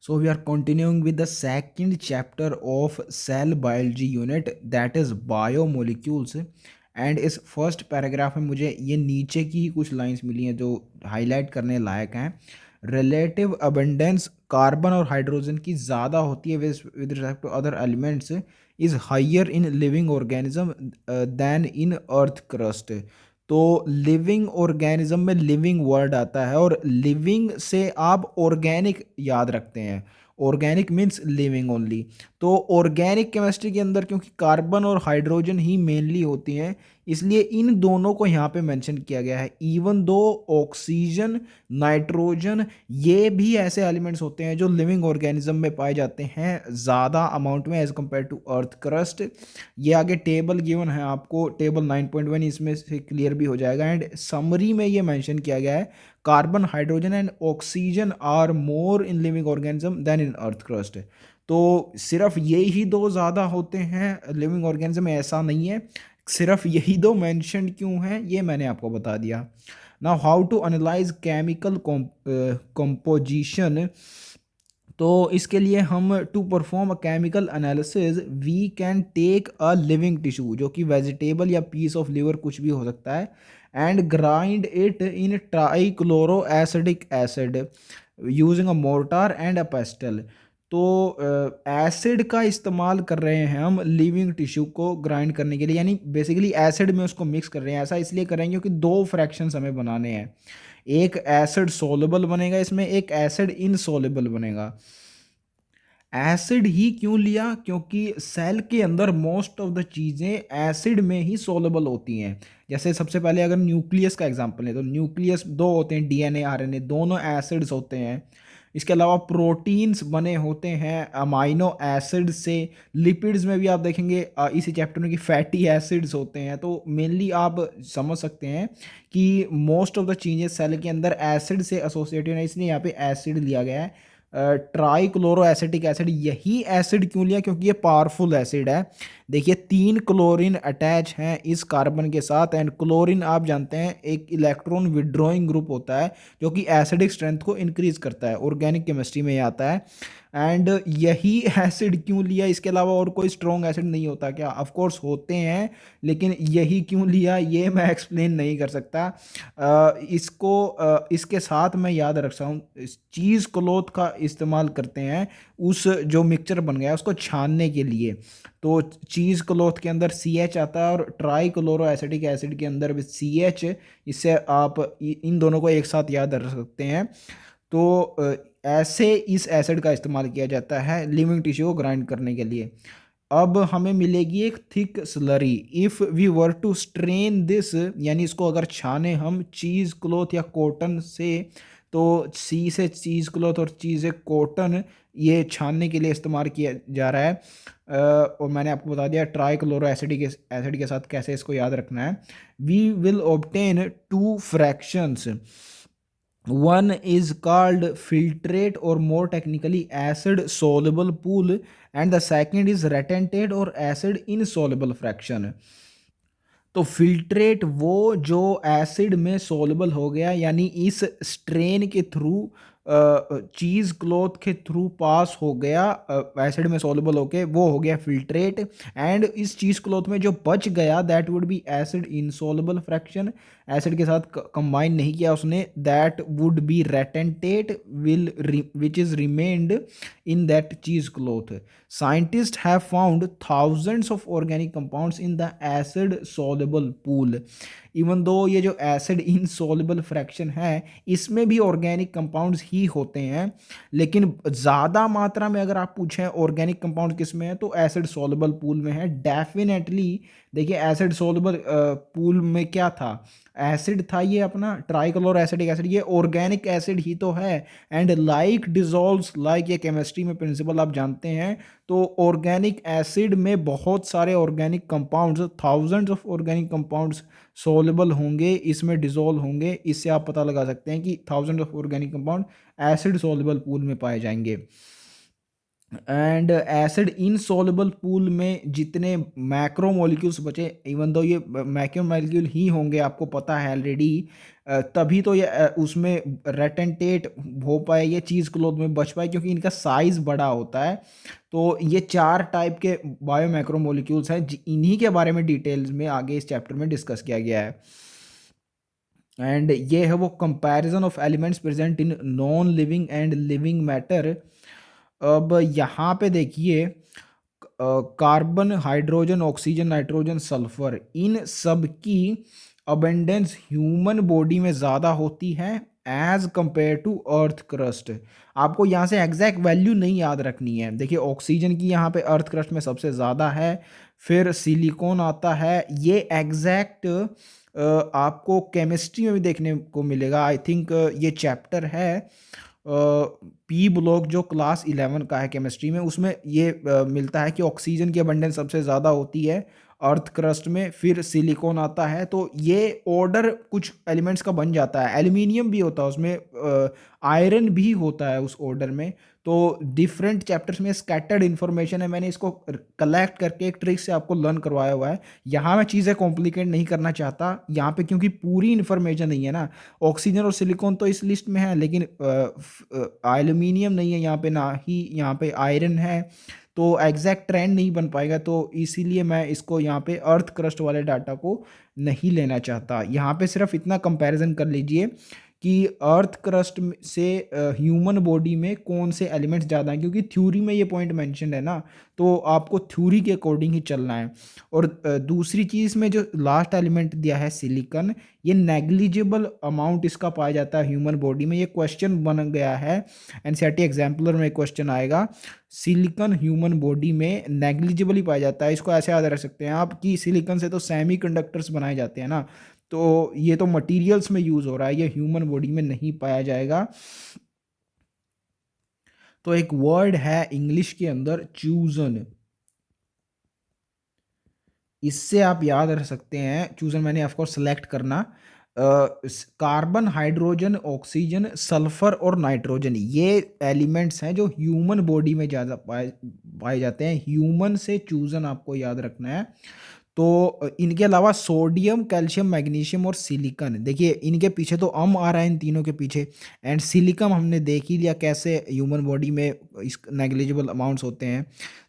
So we are continuing with the second chapter of cell biology unit, that is biomolecules. And इस first paragraph में मुझे ये नीचे की ही कुछ लाइंस मिली हैं जो हाईलाइट करने लायक हैं. रिलेटिव अबंडेंस कार्बन और हाइड्रोजन की ज़्यादा होती है with respect to other elements is higher in living organism than in earth crust. तो लिविंग ऑर्गेनिज्म में लिविंग वर्ड आता है और लिविंग से आप ऑर्गेनिक याद रखते हैं. Organic means living only. तो ऑर्गेनिक केमिस्ट्री के अंदर क्योंकि कार्बन और हाइड्रोजन ही मेनली होती हैं, इसलिए इन दोनों को यहाँ पे मेंशन किया गया है. इवन दो ऑक्सीजन, नाइट्रोजन, ये भी ऐसे एलिमेंट्स होते हैं जो लिविंग ऑर्गेनिज्म में पाए जाते हैं ज़्यादा अमाउंट में as compare to earth crust. ये आगे टेबल गिवन है आपको, टेबल 9.1, इसमें से क्लियर भी हो जाएगा. एंड समरी में ये मेंशन किया गया है carbon, hydrogen and oxygen are more in living organism then in earth crust. तो सिर्फ ये ही दो ज़्यादा होते हैं लिविंग ऑर्गेनिज्म में, ऐसा नहीं है. सिर्फ यही दो मेंशन क्यों हैं ये मैंने आपको बता दिया. Now how to analyse chemical composition. तो इसके लिए हम to perform a chemical analysis we can take a living tissue, जो कि वेजिटेबल या पीस ऑफ लिवर कुछ भी हो सकता है, and grind it in trichloro acidic acid using a mortar and a pastel. तो एसिड का इस्तेमाल कर रहे हैं हम लिविंग टिश्यू को ग्राइंड करने के लिए, यानी बेसिकली एसिड में उसको मिक्स कर रहे हैं. ऐसा इसलिए कर रहे हैं क्योंकि दो फ्रैक्शंस हमें बनाने हैं. एक एसिड सोलेबल बनेगा इसमें, एक एसिड इनसोलेबल बनेगा. एसिड ही क्यों लिया? क्योंकि सेल के अंदर मोस्ट ऑफ द चीज़ें एसिड में ही सोलेबल होती हैं. जैसे सबसे पहले अगर न्यूक्लियस का एग्जांपल है तो न्यूक्लियस दो होते हैं, डीएनए आरएनए, दोनों एसिड्स होते हैं. इसके अलावा प्रोटीन्स बने होते हैं अमाइनो एसिड से. लिपिड्स में भी आप देखेंगे इसी चैप्टर में कि फैटी एसिड्स होते हैं. तो मेनली आप समझ सकते हैं कि मोस्ट ऑफ द चीज़ें सेल के अंदर एसिड से एसोसिएटेड है, इसलिए यहाँ पे एसिड लिया गया है. ट्राई एसिटिक एसिड, यही एसिड क्यों लिया? क्योंकि ये पावरफुल एसिड है. देखिए 3 क्लोरीन अटैच हैं इस कार्बन के साथ, एंड क्लोरीन आप जानते हैं एक इलेक्ट्रॉन विड्रॉइंग ग्रुप होता है जो कि एसिडिक स्ट्रेंथ को इंक्रीज करता है. ऑर्गेनिक केमिस्ट्री में ये आता है. एंड यही एसिड क्यों लिया? इसके अलावा और कोई स्ट्रॉन्ग एसिड नहीं होता क्या? ऑफ कोर्स होते हैं, लेकिन यही क्यों लिया ये मैं एक्सप्लेन नहीं कर सकता. इसके साथ मैं याद रखता हूँ, चीज़ क्लोथ का इस्तेमाल करते हैं उस जो मिक्सचर बन गया उसको छानने के लिए. तो चीज़ क्लोथ के अंदर CH आता है और ट्राई क्लोरो एसिटिक एसिड के अंदर भी CH. इससे आप इन दोनों को एक साथ याद रख सकते हैं. तो ऐसे इस एसिड का इस्तेमाल किया जाता है लिविंग टिश्यू को ग्राइंड करने के लिए. अब हमें मिलेगी एक thick slurry. If we were to strain this, यानी इसको अगर छाने हम चीज़ क्लोथ या कॉटन से, तो सी से चीज़ क्लोथ और चीज़ कॉटन ये छानने के लिए इस्तेमाल किया जा रहा है. और मैंने आपको बता दिया ट्राई क्लोरो एसिड के साथ कैसे इसको याद रखना है. We will obtain 2 fractions. One is called filtrate or more technically acid soluble pool, and the second is retentate or acid insoluble fraction. तो फिल्ट्रेट वो जो एसिड में सोलबल हो गया, यानी इस स्ट्रेन के थ्रू चीज़ क्लोथ के थ्रू पास हो गया एसिड में सोलबल होके, वो हो गया फिल्ट्रेट. एंड इस चीज़ क्लोथ में जो बच गया that would be acid insoluble fraction. Acid के साथ कंबाइन नहीं किया उसने, that would be retentate which is remained in that cheese cloth. Scientists have found thousands of organic compounds in the acid soluble pool. Even though ये जो acid insoluble fraction है इसमें भी ऑर्गेनिक कंपाउंड्स ही होते हैं, लेकिन ज़्यादा मात्रा में अगर आप पूछें ऑर्गेनिक कंपाउंड किस में है तो एसिड सॉल्युबल पूल में है डेफिनेटली. देखिए एसिड सॉल्युबल पूल में क्या था? एसिड था ये अपना ट्राइक्लोरो एसिडिक एसिड, ये ऑर्गेनिक एसिड ही तो है. एंड लाइक डिजॉल्व्स लाइक, ये केमिस्ट्री में प्रिंसिपल आप जानते हैं. तो ऑर्गेनिक एसिड में बहुत सारे organic compounds, thousands of organic compounds soluble होंगे, इसमें डिजोल्व होंगे. इससे आप पता लगा सकते हैं कि thousand of organic compound acid soluble pool में पाए जाएंगे. एंड एसिड इनसॉल्युबल पूल में जितने मैक्रो मॉलिक्यूल्स बचे, इवन दो ये मैक्रो मॉलिक्यूल ही होंगे, आपको पता है ऑलरेडी, तभी तो ये उसमें रेटेंटेट हो पाए, ये चीज़ क्लोथ में बच पाए, क्योंकि इनका साइज बड़ा होता है। तो ये 4 टाइप के बायो मैक्रो मॉलिक्यूल्स हैं, इन्हीं के बारे में डिटेल्स में आगे इस चैप्टर में डिस्कस किया गया है। एंड ये है वो comparison of elements present in non living and living matter. अब यहाँ पे देखिए, carbon, hydrogen, oxygen, nitrogen, sulphur, इन सब की अबेंडेंस ह्यूमन बॉडी में ज़्यादा होती है as compare to earth crust. आपको यहाँ से एग्जैक्ट वैल्यू नहीं याद रखनी है। देखिए, ऑक्सीजन की यहाँ पे अर्थ क्रस्ट में सबसे ज़्यादा है, फिर सिलिकॉन आता है। ये एग्जैक्ट आपको केमिस्ट्री में भी देखने को मिलेगा। आई थिंक ये चैप्टर है पी ब्लॉक, जो क्लास 11 का है केमिस्ट्री में, उसमें ये मिलता है कि ऑक्सीजन की अबंडेंस सबसे ज़्यादा होती है अर्थ क्रस्ट में, फिर सिलिकॉन आता है। तो ये ऑर्डर कुछ एलिमेंट्स का बन जाता है। एल्यूमिनियम भी होता है उसमें, आयरन भी होता है उस ऑर्डर में। तो डिफरेंट चैप्टर्स में स्कैटर्ड इन्फॉर्मेशन है, मैंने इसको कलेक्ट करके एक ट्रिक से आपको लर्न करवाया हुआ है। यहाँ मैं चीज़ें कॉम्प्लिकेट नहीं करना चाहता यहाँ पे, क्योंकि पूरी इन्फॉर्मेशन नहीं है ना। ऑक्सीजन और सिलिकॉन तो इस लिस्ट में है, लेकिन एल्यूमिनियम नहीं है यहाँ पे, ना ही यहाँ पे आयरन है। तो एग्जैक्ट ट्रेंड नहीं बन पाएगा, तो इसीलिए मैं इसको यहाँ पे अर्थ क्रस्ट वाले डाटा को नहीं लेना चाहता। यहाँ पे सिर्फ इतना कंपैरिजन कर लीजिए कि अर्थ क्रस्ट से ह्यूमन बॉडी में कौन से एलिमेंट्स ज़्यादा हैं, क्योंकि थ्योरी में ये पॉइंट मेंशन है ना, तो आपको थ्योरी के अकॉर्डिंग ही चलना है। और दूसरी चीज़ में जो लास्ट एलिमेंट दिया है सिलिकॉन, ये नेग्लिजिबल अमाउंट इसका पाया जाता है ह्यूमन बॉडी में। ये क्वेश्चन बन गया है, एनसीईआरटी एग्जाम्पलर में क्वेश्चन आएगा, सिलिकॉन ह्यूमन बॉडी में नेग्लिजिबल ही पाया जाता है। इसको ऐसे याद रख सकते हैं आप कि सिलिकॉन से तो सेमी कंडक्टर्स बनाए जाते हैं ना, तो ये तो मटेरियल्स में यूज़ हो रहा है, ये ह्यूमन बॉडी में नहीं पाया जाएगा। तो एक वर्ड है इंग्लिश के अंदर चूजन, इससे आप याद रख सकते हैं। चूजन मैंने ऑफकोर्स सेलेक्ट करना, कार्बन, हाइड्रोजन, ऑक्सीजन, सल्फर और नाइट्रोजन, ये एलिमेंट्स हैं जो ह्यूमन बॉडी में ज़्यादा पाए जाते हैं। ह्यूमन से चूजन आपको याद रखना है। तो इनके अलावा सोडियम, कैल्शियम, मैग्नीशियम और सिलिकॉन, देखिए इनके पीछे तो आ रहा है इन तीनों के पीछे। एंड सिलिकॉन हमने देख ही लिया कैसे ह्यूमन बॉडी में इस नेग्लिजिबल अमाउंट्स होते हैं।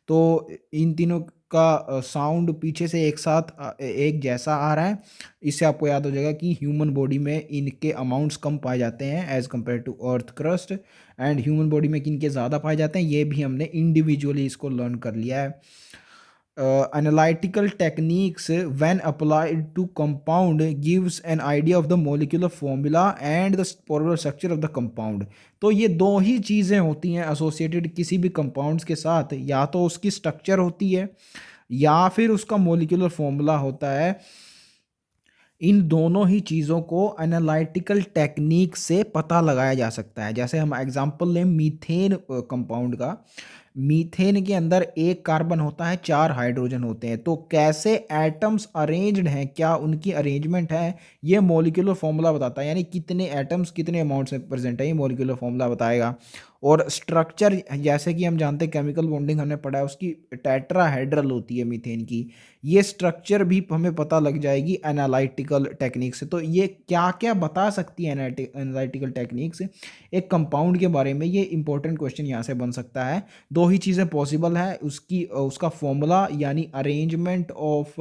तो इन तीनों का साउंड पीछे से एक साथ एक जैसा आ रहा है। इससे आपको याद हो जाएगा कि ह्यूमन बॉडी में इनके अमाउंट्स कम पाए जाते हैं as compare to earth crust. And human body में किनके ज़्यादा पाए जाते हैं, ये भी हमने इंडिविजुअली इसको लर्न कर लिया है। Analytical techniques when applied to compound gives an idea of the molecular formula and the polar structure of the compound। तो ये दो ही चीज़ें होती हैं एसोसिएटेड किसी भी कंपाउंड्स के साथ, या तो उसकी स्ट्रक्चर होती है या फिर उसका मोलिकुलर फॉर्मूला होता है। इन दोनों ही चीज़ों को एनालिटिकल टेक्निक से पता लगाया जा सकता है। जैसे हम एग्जांपल लें मीथेन कंपाउंड का, मीथेन के अंदर एक कार्बन होता है, 4 हाइड्रोजन होते हैं। तो कैसे एटम्स अरेंज्ड हैं, क्या उनकी अरेंजमेंट है, ये मॉलिक्यूलर फॉर्मूला बताता है। यानी कितने एटम्स कितने अमाउंट्स में प्रेजेंट है, ये मॉलिक्यूलर फॉर्मूला बताएगा। और स्ट्रक्चर, जैसे कि हम जानते हैं केमिकल बॉन्डिंग हमने पढ़ा है, उसकी टेट्राहेड्रल होती है मीथेन की। ये स्ट्रक्चर भी हमें पता लग जाएगी एनालिटिकल टेक्निक से। तो ये क्या क्या बता सकती है एनालिटिकल टेक्निक से एक कंपाउंड के बारे में, ये इंपॉर्टेंट क्वेश्चन यहाँ से बन सकता है। दो ही चीज़ें पॉसिबल है, उसका फॉर्मूला यानी arrangement of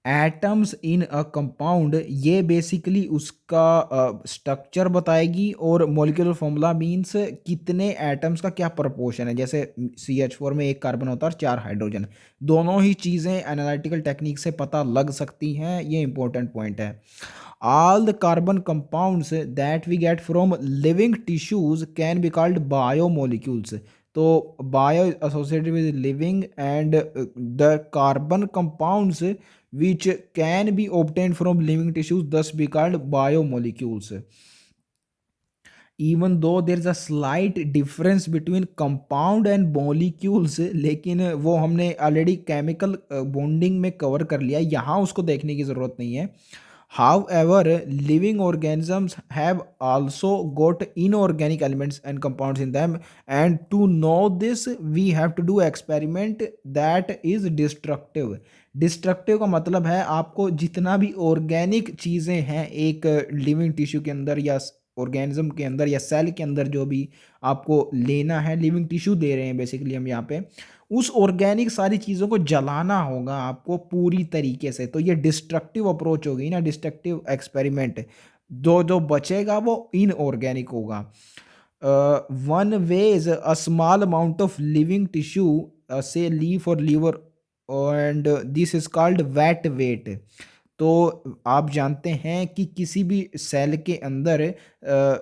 atoms in a compound, ये बेसिकली उसका स्ट्रक्चर बताएगी। और मॉलिक्यूलर फॉर्मूला मींस कितने एटम्स का क्या प्रोपोर्शन है। जैसे CH4 में एक कार्बन होता है और 4 हाइड्रोजन। दोनों ही चीज़ें एनालिटिकल टेक्निक से पता लग सकती हैं, ये इंपॉर्टेंट पॉइंट है। All the carbon compounds that we get from living tissues can be called biomolecules। तो bio associated with living and the carbon compounds which can be obtained from living tissues thus be called biomolecules। Even though there is a slight difference between compound and molecules, लेकिन वो हमने already chemical bonding में cover कर लिया, यहाँ उसको देखने की ज़रूरत नहीं है। However, living organisms have also got inorganic elements and compounds in them, and to know this, we have to do experiment that is destructive. Destructive का मतलब है आपको जितना भी ऑर्गेनिक चीज़ें हैं एक लिविंग टिश्यू के अंदर या ऑर्गेनिज्म के अंदर या सेल के अंदर, जो भी आपको लेना है, लिविंग टिश्यू दे रहे हैं बेसिकली हम यहाँ पे, उस ऑर्गेनिक सारी चीज़ों को जलाना होगा आपको पूरी तरीके से। तो ये डिस्ट्रक्टिव अप्रोच हो गई ना, डिस्ट्रक्टिव एक्सपेरिमेंट। जो जो बचेगा वो इनऑर्गेनिक होगा। One way is a small amount of living tissue, से लीफ और liver, and this is called wet wet. तो आप जानते हैं कि किसी भी सेल के अंदर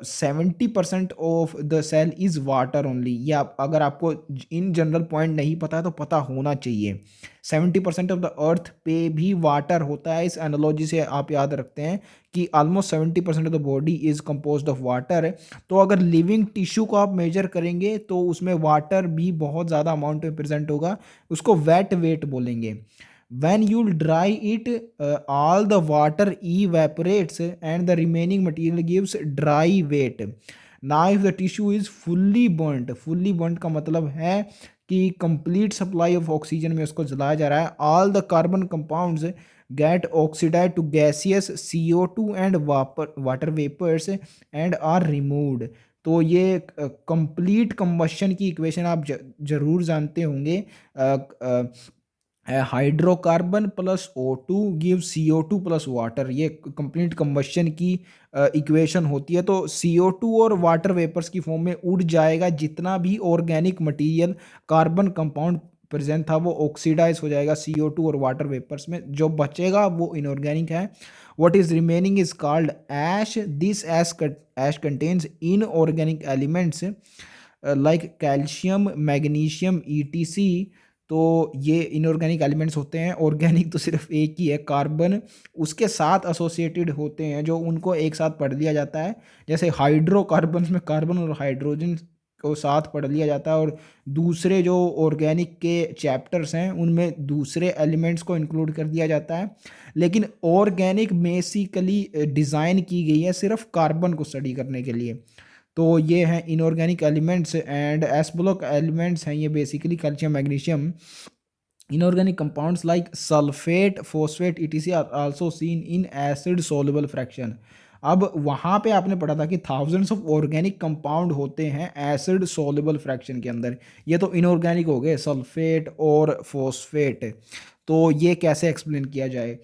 70% of the cell is water only. ये अगर आपको इन जनरल पॉइंट नहीं पता है तो पता होना चाहिए। 70% ऑफ द अर्थ पे भी वाटर होता है। इस एनालॉजी से आप याद रखते हैं कि almost 70% of the body is composed of water. तो अगर लिविंग टिश्यू को आप मेजर करेंगे तो उसमें वाटर भी बहुत ज़्यादा अमाउंट में प्रेजेंट होगा, उसको वेट वेट बोलेंगे। When you dry it, all the water evaporates and the remaining material gives dry weight. Now if the tissue is fully burnt का मतलब है कि complete supply of oxygen में उसको जलाया जा रहा है, all the carbon compounds get oxidized to gaseous CO2 and water vapors and are removed. तो ये कंप्लीट कंबशन की इक्वेशन आप जरूर जानते होंगे। Hydrocarbon plus O2 give CO2 plus water, ये कंप्लीट कंबशन की इक्वेशन होती है। तो CO2 और वाटर वेपर्स की फॉर्म में उड़ जाएगा, जितना भी organic material carbon compound present था वो ऑक्सीडाइज हो जाएगा CO2 और वाटर वेपर्स में। जो बचेगा वो इनऑर्गेनिक है। What is remaining is called ash. This ash contains inorganic elements like calcium, magnesium, ETC। तो ये इनऑर्गेनिक एलिमेंट्स होते हैं। ऑर्गेनिक तो सिर्फ एक ही है, कार्बन उसके साथ एसोसिएटेड होते हैं, जो उनको एक साथ पढ़ लिया जाता है। जैसे हाइड्रोकार्बन्स में कार्बन और हाइड्रोजन को साथ पढ़ लिया जाता है, और दूसरे जो ऑर्गेनिक के चैप्टर्स हैं उनमें दूसरे एलिमेंट्स को इंक्लूड कर दिया जाता है। लेकिन ऑर्गेनिक बेसिकली डिज़ाइन की गई है सिर्फ कार्बन को स्टडी करने के लिए। तो ये हैं inorganic elements and S block elements हैं ये basically calcium, magnesium. Inorganic compounds like sulphate, phosphate, ETC are also seen in acid soluble fraction. अब वहाँ पे आपने पढ़ा था कि थाउजेंड्स ऑफ ऑर्गेनिक कंपाउंड होते हैं एसिड सोल्युबल फ्रैक्शन के अंदर। ये तो इनऑर्गेनिक हो गए, सल्फेट और फॉस्फेट। तो ये कैसे एक्सप्लेन किया जाए?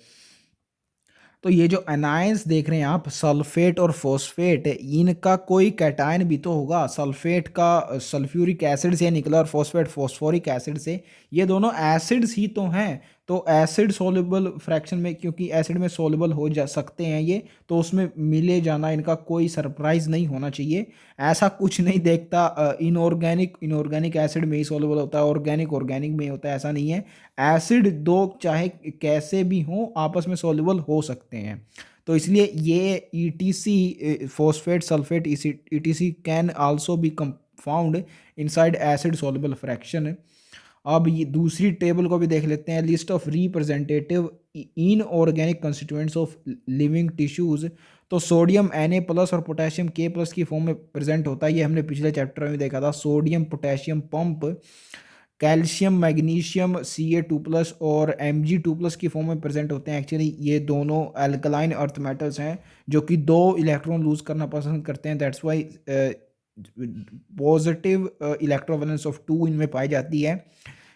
तो ये जो एनायंस देख रहे हैं आप, सल्फेट और फॉस्फेट, इनका कोई कैटायन भी तो होगा। सल्फेट का सल्फ्यूरिक एसिड से निकला और फॉस्फेट फॉस्फोरिक एसिड से। ये दोनों एसिड्स ही तो हैं। तो एसिड सोल्युबल फ्रैक्शन में, क्योंकि एसिड में सोल्युबल हो जा सकते हैं ये, तो उसमें मिले जाना इनका कोई सरप्राइज नहीं होना चाहिए। ऐसा कुछ नहीं देखता इनऑर्गेनिक एसिड में ही सोल्युबल होता है, ऑर्गेनिक ऑर्गेनिक में ही होता है, ऐसा नहीं है। एसिड दो चाहे कैसे भी हों आपस में सॉल्युबल हो सकते हैं। तो इसलिए ये ETC, phosphate, sulphate, ETC can also be found inside acid soluble fraction. अब ये दूसरी टेबल को भी देख लेते हैं, list of representative inorganic constituents of living tissues. तो सोडियम Na+ और पोटेशियम K+ की फॉर्म में प्रेजेंट होता है। ये हमने पिछले चैप्टर में देखा था, sodium potassium pump. Calcium, magnesium Ca2+ और Mg2+ की फॉर्म में प्रेजेंट होते हैं। एक्चुअली ये दोनों अल्कलाइन अर्थ मेटल्स हैं जो कि 2 इलेक्ट्रॉन लूज करना पसंद करते हैं। दैट्स वाई पॉजिटिव इलेक्ट्रोवैलेंस ऑफ 2 इनमें पाई जाती है।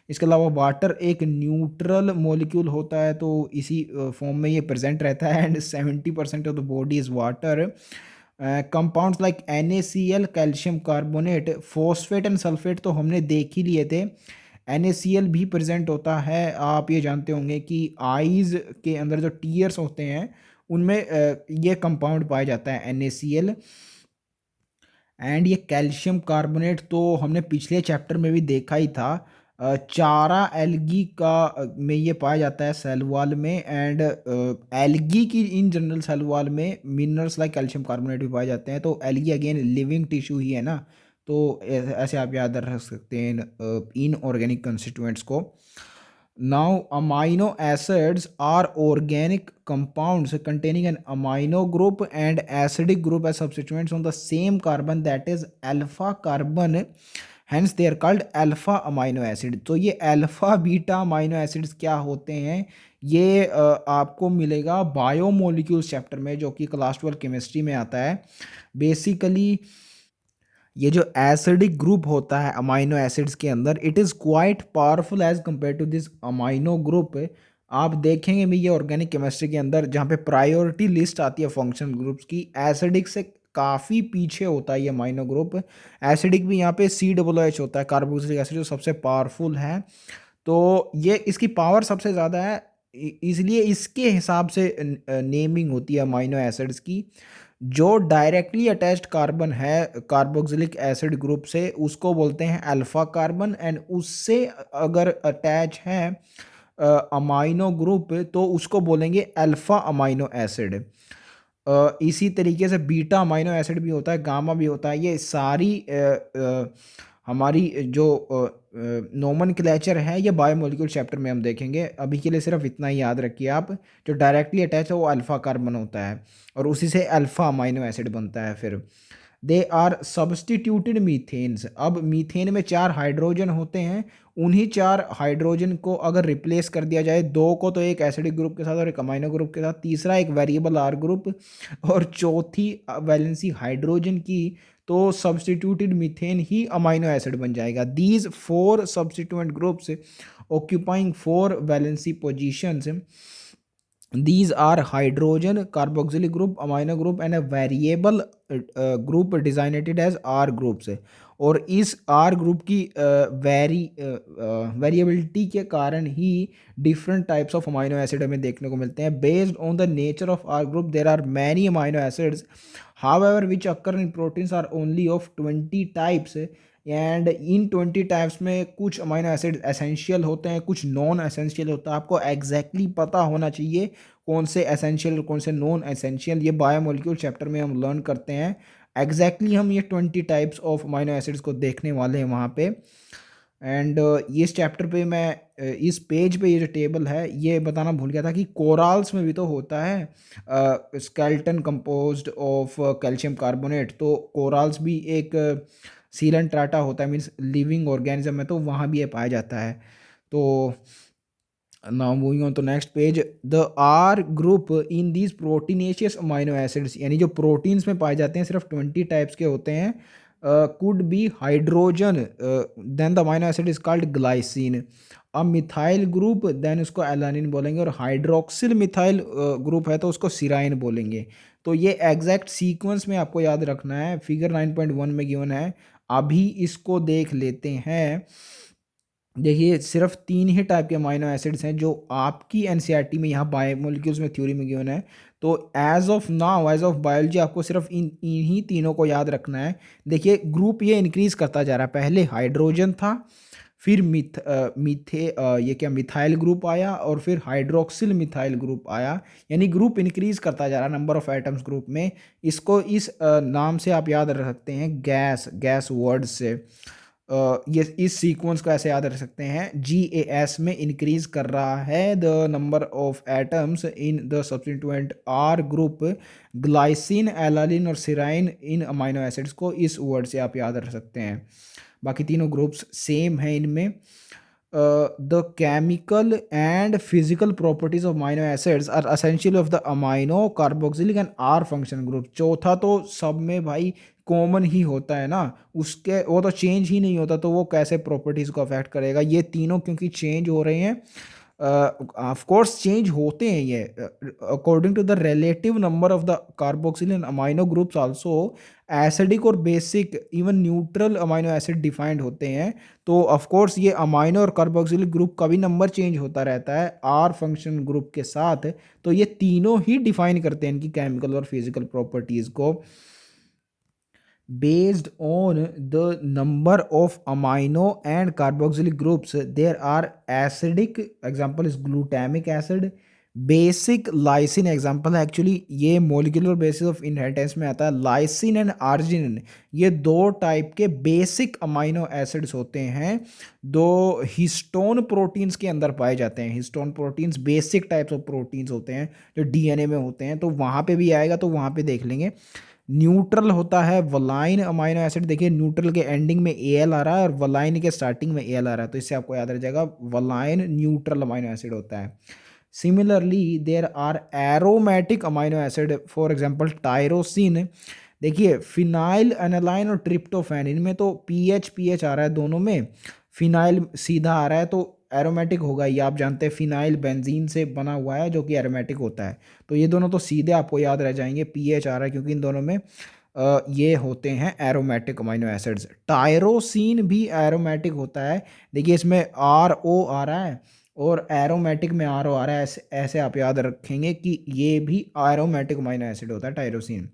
इसके अलावा वाटर एक न्यूट्रल मॉलिक्यूल होता है, तो इसी फॉर्म में ये प्रेजेंट रहता है। And 70% of the body is water. Compounds like NaCl, calcium carbonate, phosphate and sulphate तो हमने देख ही लिए थे। NaCl भी प्रेजेंट होता है। आप ये जानते होंगे कि आईज के अंदर जो टीयर्स होते हैं उनमें ये कंपाउंड पाया जाता है, NaCl। एंड ये कैल्शियम कार्बोनेट तो हमने पिछले चैप्टर में भी देखा ही था। चारा एल्गी का में ये पाया जाता है सेल वॉल में। एंड एल्गी की इन जनरल सेल वॉल में मिनरल्स लाइक कैल्शियम कार्बोनेट भी पाए जाते हैं। तो एल्गी अगेन लिविंग टिश्यू ही है ना, तो ऐसे आप याद रख सकते हैं इन ऑर्गेनिक कंस्टिट्यूएंट्स को। Now, amino acids are organic compounds containing an amino group and acidic group as substituents on the same carbon, that is alpha carbon. Hence they are called alpha amino acid. तो ये alpha beta amino acids क्या होते हैं, ये आपको मिलेगा biomolecules chapter में, जो कि क्लास 12 केमिस्ट्री में आता है। बेसिकली ये जो एसिडिक ग्रुप होता है अमाइनो एसिड्स के अंदर, it is quite powerful as compare to this amino group. आप देखेंगे भी ये ऑर्गेनिक केमिस्ट्री के अंदर जहाँ पे प्रायोरिटी लिस्ट आती है फंक्शनल ग्रुप्स की, एसिडिक से काफ़ी पीछे होता है ये अमाइनो ग्रुप। एसिडिक भी यहाँ पे COOH होता है, कार्बोक्सिलिक एसिड, जो सबसे पावरफुल है। तो ये इसकी पावर सबसे ज़्यादा है, इसलिए इसके हिसाब से नेमिंग होती है अमाइनो एसिड्स की। जो डायरेक्टली अटैच्ड कार्बन है कार्बोक्सिलिक एसिड ग्रुप से, उसको बोलते हैं अल्फा कार्बन, एंड उससे अगर अटैच है अमाइनो ग्रुप तो उसको बोलेंगे अल्फा अमाइनो एसिड। इसी तरीके से बीटा अमाइनो एसिड भी होता है, गामा भी होता है। ये सारी हमारी जो नोमेनक्लेचर है ये बायोमोलिक्यूल चैप्टर में हम देखेंगे। अभी के लिए सिर्फ इतना ही याद रखिए आप, जो डायरेक्टली अटैच है वो अल्फा कार्बन होता है और उसी से अल्फा अमाइनो एसिड बनता है। फिर दे आर सब्सटीट्यूटेड मीथेन्स। अब मीथेन में 4 हाइड्रोजन होते हैं, उन्हीं 4 हाइड्रोजन को अगर रिप्लेस कर दिया जाए, 2 को तो एक एसिडिक ग्रुप के साथ और एक अमाइनो ग्रुप के साथ, तीसरा एक वेरिएबल आर ग्रुप और चौथी वैलेंसी हाइड्रोजन की, तो सब्सटीट्यूटेड मीथेन ही अमाइनो एसिड बन जाएगा। These 4 substituent groups occupying 4 valency positions, these are hydrogen, carboxylic group, amino group and a variable group designated as R groups। और इस R ग्रुप की variability के कारण ही different types of amino acid हमें देखने को मिलते हैं। Based on the nature of R group there are many amino acids, however which occur in proteins are only of 20 types, and इन 20 टाइप्स में कुछ अमाइनो एसिड एसेंशियल होते हैं, कुछ नॉन एसेंशियल होता है। आपको एग्जैक्टली पता होना चाहिए कौन से एसेंशियल और कौन से नॉन एसेंशियल, ये बायोमोलिक्यूल चैप्टर में हम लर्न करते हैं। एग्जैक्टली हम ये 20 टाइप्स ऑफ अमाइनो एसिड्स को देखने वाले हैं वहाँ पे। एंड इस चैप्टर पे मैं इस पेज पे ये जो टेबल है ये बताना भूल गया था कि कोराल्स में भी तो होता है skeleton composed of calcium carbonate. तो कोराल्स भी एक सीलन ट्राटा होता है, मीन्स लिविंग ऑर्गेनिज्म है, तो वहाँ भी ये पाया जाता है। तो now moving on to next page, the R group in these proteinaceous amino acids, यानी जो प्रोटीन्स में पाए जाते हैं सिर्फ 20 टाइप्स के होते हैं, could be hydrogen, then the amino acid is called glycine. अब मिथाइल ग्रुप, देन उसको एलानिन बोलेंगे, और हाइड्रोक्सिल मिथाइल ग्रुप है तो उसको सिराइन बोलेंगे। तो ये एग्जैक्ट सीक्वेंस में आपको याद रखना है, फिगर 9.1 में गिवन है। अभी इसको देख लेते हैं। देखिए सिर्फ 3 ही टाइप के अमाइनो एसिड्स हैं जो आपकी एनसीईआरटी में यहाँ बायोमोलिक्यूल्स में थ्योरी में गिवन है। तो as of now, as of biology, आपको सिर्फ इन्हीं तीनों को याद रखना है। देखिए ग्रुप ये इंक्रीज करता जा रहा है, पहले हाइड्रोजन था, फिर ये क्या मिथाइल ग्रुप आया, और फिर हाइड्रोक्सिल मिथाइल ग्रुप आया, यानी ग्रुप इंक्रीज करता जा रहा है नंबर ऑफ एटम्स ग्रुप में। इसको इस नाम से आप याद रख सकते हैं, गैस वर्ड से। ये इस सीक्वेंस को ऐसे याद रख सकते हैं, GAS में इंक्रीज कर रहा है the number of atoms in the substituent R group, glycine, alanine और सिराइन इन अमाइनो एसिड्स को इस वर्ड से आप याद रख सकते हैं। बाकी तीनों ग्रुप्स सेम है इनमें। The chemical and physical properties of amino acids are essential of the amino, carboxylic and R function group. चौथा तो सब में भाई कॉमन ही होता है ना, उसके वो तो चेंज ही नहीं होता, तो वो कैसे प्रॉपर्टीज़ को अफेक्ट करेगा। ये तीनों क्योंकि चेंज हो रहे हैं, ऑफ कोर्स चेंज होते हैं ये according to the relative number of the carboxyl and amino groups also, acidic और basic even neutral amino acid defined होते हैं। तो ऑफ कोर्स ये अमाइनो और कार्बोक्सिलिक ग्रुप का भी नंबर चेंज होता रहता है आर फंक्शन ग्रुप के साथ। तो ये तीनों ही डिफाइन करते हैं इनकी केमिकल और फिजिकल प्रॉपर्टीज़ को। Based on the number of amino and carboxylic groups, there are acidic, example is glutamic acid, basic lysine example है, एक्चुअली ये मॉलिक्यूलर बेसिस ऑफ इनहेरिटेंस में आता है। लाइसिन एंड आर्जिनिन ये दो टाइप के बेसिक अमाइनो एसिड्स होते हैं, दो हिस्टोन प्रोटीन्स के अंदर पाए जाते हैं। Histone proteins basic types of proteins होते हैं जो डीएनए में होते हैं, तो वहाँ पे भी आएगा, तो वहाँ पे देख लेंगे। न्यूट्रल होता है वलाइन अमाइनो एसिड, देखिए न्यूट्रल के एंडिंग में एल आ रहा है और वलाइन के स्टार्टिंग में एल आ रहा है, तो इससे आपको याद रह जाएगा वलाइन न्यूट्रल अमाइनो एसिड होता है। Similarly there are aromatic amino acid, for example tyrosine. देखिए फिनाइल एनालाइन और ट्रिप्टोफैन, इनमें तो पीएच पीएच आ रहा है दोनों में, फिनाइल सीधा आ रहा है तो एरोमेटिक होगा। ये आप जानते हैं फिनाइल बेंजीन से बना हुआ है जो कि एरोमेटिक होता है, तो ये दोनों तो सीधे आपको याद रह जाएंगे, पीएच आ रहा है क्योंकि इन दोनों में ये होते हैं एरोमेटिक अमाइनो एसिड्स। टायरोसिन भी एरोमेटिक होता है, देखिए इसमें आर ओ आ रहा है और एरोमेटिक में आर ओ आ रहा है, ऐसे ऐसे आप याद रखेंगे कि ये भी एरोमेटिक अमाइनो एसिड होता है tyrosine.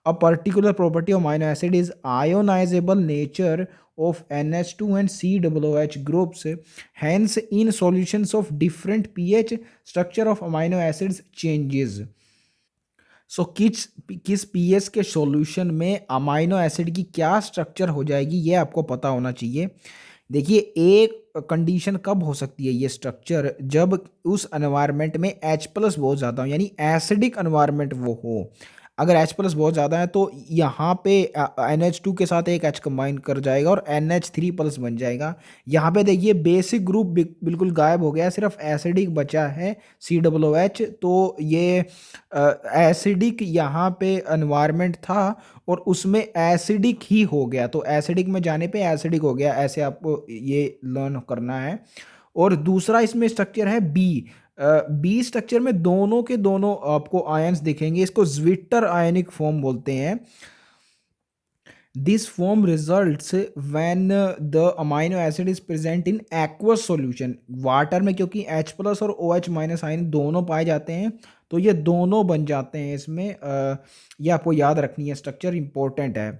A particular property of amino acid is ionizable nature of NH2 and COOH groups. Hence, in solutions of different pH, structure of amino acids changes. सो किस पीएच के सॉल्यूशन में amino acid की क्या structure हो जाएगी, ये आपको पता होना चाहिए। देखिए एक कंडीशन कब हो सकती है ये स्ट्रक्चर, जब उस एनवायरनमेंट में H प्लस बहुत ज़्यादा हो, यानी एसिडिक एनवायरनमेंट वो हो। अगर H प्लस बहुत ज़्यादा है तो यहाँ पे NH2 के साथ एक H कंबाइन कर जाएगा और NH3 प्लस बन जाएगा। यहाँ पे देखिए बेसिक ग्रुप बिल्कुल गायब हो गया, सिर्फ एसिडिक बचा है COOH। तो ये एसिडिक यहाँ पे एनवायरनमेंट था और उसमें एसिडिक ही हो गया, तो एसिडिक में जाने पे एसिडिक हो गया, ऐसे आपको ये लर्न करना है। और दूसरा इसमें स्ट्रक्चर है बी। बी स्ट्रक्चर में दोनों के दोनों आपको आयंस दिखेंगे, इसको ज्विटर आयनिक फॉर्म बोलते हैं। This form results when the amino acid is present in aqueous solution। Water में क्योंकि H प्लस और OH माइनस आयन दोनों पाए जाते हैं, तो ये दोनों बन जाते हैं इसमें। ये आपको याद रखनी है, स्ट्रक्चर इंपॉर्टेंट है।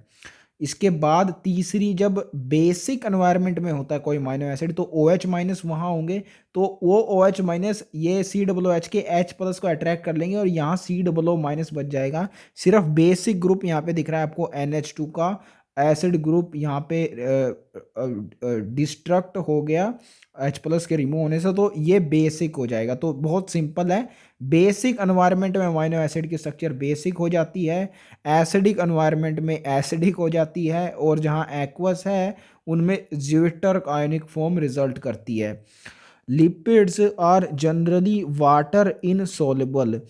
इसके बाद तीसरी, जब बेसिक एनवायरनमेंट में होता है कोई अमाइनो एसिड तो OH माइनस वहाँ होंगे, तो वो OH माइनस ये COOH के H प्लस को अट्रैक्ट कर लेंगे और यहाँ COO माइनस बच जाएगा। सिर्फ बेसिक ग्रुप यहाँ पे दिख रहा है आपको NH2 का, एसिड ग्रुप यहाँ पे डिस्ट्रक्ट हो गया H प्लस के रिमूव होने से, तो ये बेसिक हो जाएगा। तो बहुत सिंपल है, बेसिक एनवायरनमेंट में अमाइनो एसिड की स्ट्रक्चर बेसिक हो जाती है, एसिडिक एनवायरनमेंट में एसिडिक हो जाती है, और जहाँ एक्वस है उनमें ज्विटर आयनिक फॉर्म रिजल्ट करती है। Lipids are generally water insoluble,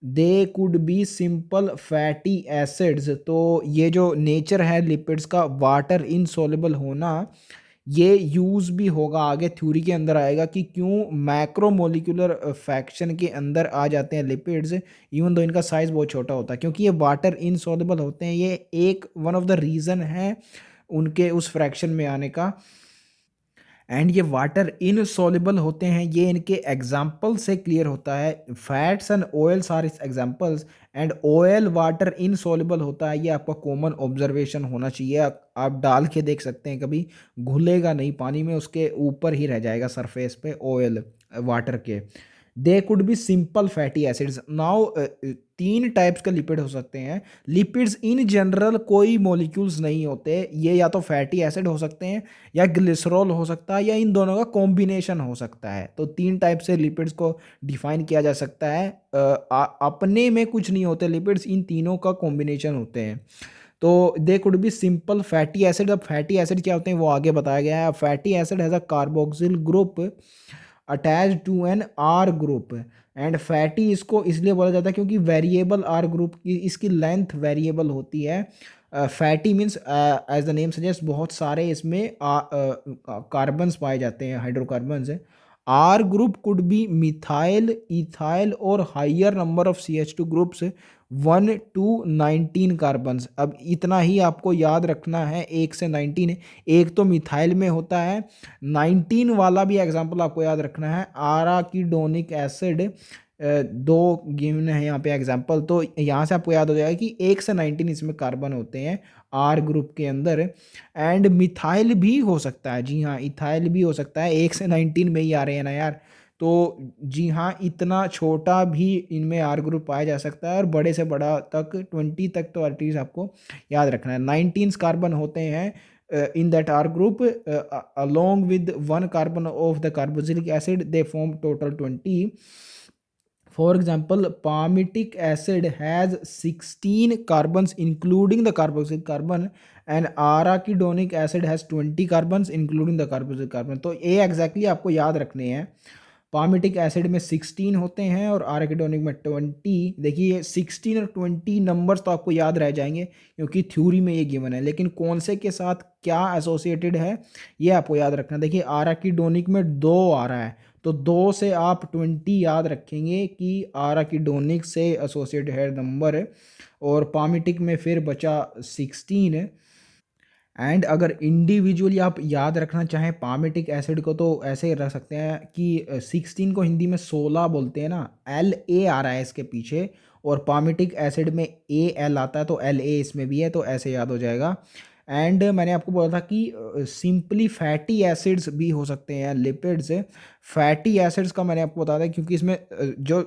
they could be simple fatty acids. तो ये जो नेचर है लिपिड्स का वाटर इनसॉल्युबल होना, ये यूज़ भी होगा आगे, थ्योरी के अंदर आएगा कि क्यों मैक्रोमोलिकुलर फ्रैक्शन के अंदर आ जाते हैं लिपिड्स, इवन दो इनका साइज़ बहुत छोटा होता है, क्योंकि ये वाटर इनसॉल्युबल होते हैं। ये एक वन ऑफ द रीज़न है उनके उस फ्रैक्शन में आने का। एंड ये वाटर इनसॉल्युबल होते हैं, ये इनके एग्जाम्पल से क्लियर होता है। फैट्स एंड ऑयल्स आर इस examples, and oil water insoluble होता है, ये आपका कॉमन ऑब्जर्वेशन होना चाहिए। आप डाल के देख सकते हैं, कभी घुलेगा नहीं पानी में, उसके ऊपर ही रह जाएगा सरफेस पे ऑयल वाटर के। दे could be simple fatty acids. Now तीन टाइप्स के लिपिड हो सकते हैं। लिपिड्स इन जनरल कोई मॉलिक्यूल्स नहीं होते, ये या तो फैटी एसिड हो सकते हैं या ग्लिसरॉल हो सकता है या इन दोनों का कॉम्बिनेशन हो सकता है। तो तीन टाइप से लिपिड्स को डिफाइन किया जा सकता है। अपने में कुछ नहीं होते लिपिड्स, इन तीनों का कॉम्बिनेशन होते हैं। तो they could be simple fatty acid. अब फैटी एसिड क्या होते हैं वो आगे बताया गया है। Fatty acid has a carboxyl group attach to an R group, and fatty इसको इसलिए बोला जाता है क्योंकि वेरिएबल आर ग्रुप की इसकी लेंथ वेरिएबल होती है। Fatty means as the name suggest बहुत सारे इसमें कार्बन्स पाए जाते हैं, hydrocarbons. R group could be methyl, ethyl और higher number of CH2 groups 1 to 19 carbons. अब इतना ही आपको याद रखना है, 1 से 19। एक तो मिथाइल में होता है, 19 वाला भी एग्जाम्पल आपको याद रखना है, आराकिडोनिक एसिड। दो गिवन है यहाँ पे एग्जाम्पल, तो यहाँ से आपको याद हो जाएगा कि 1 से 19 इसमें कार्बन होते हैं आर ग्रुप के अंदर। एंड मिथाइल भी हो सकता है, जी हाँ इथाइल भी हो सकता है, 1 से 19 में ही आ रहे हैं ना यार। तो जी हाँ, इतना छोटा भी इनमें आर ग्रुप पाया जा सकता है और बड़े से बड़ा तक 20 तक तो एटलीस्ट आपको याद रखना है। 19 कार्बन होते हैं in that R group along with one carbon of the carboxylic acid they form total 20. For example, palmitic acid has 16 carbons including the carboxylic carbon and arachidonic acid has 20 carbons including the carboxylic carbon. तो ये exactly आपको याद रखने हैं। Palmitic acid में 16 होते हैं और आर्किडोनिक में 20। देखिए 16 और 20 नंबर्स तो आपको याद रह जाएंगे क्योंकि थ्योरी में ये गिवन है, लेकिन कौन से के साथ क्या एसोसिएटेड है ये आपको याद रखना। देखिए आराकिडोनिक में 2 आ रहा है, तो 2 से आप 20 याद रखेंगे कि आराकिडोनिक से एसोसिएटेड है नंबर, और पामिटिक में फिर बचा 16। एंड अगर इंडिविजुअली आप याद रखना चाहें पामिटिक एसिड को तो ऐसे रख सकते हैं कि 16 को हिंदी में 16 बोलते हैं ना, LA आ रहा है इसके पीछे, और पामिटिक एसिड में AL आता है तो LA इसमें भी है, तो ऐसे याद हो जाएगा। एंड मैंने आपको बोला था कि सिंपली फैटी एसिड्स भी हो सकते हैं लिपिड्स। फैटी एसिड्स का मैंने आपको बता दिया क्योंकि इसमें जो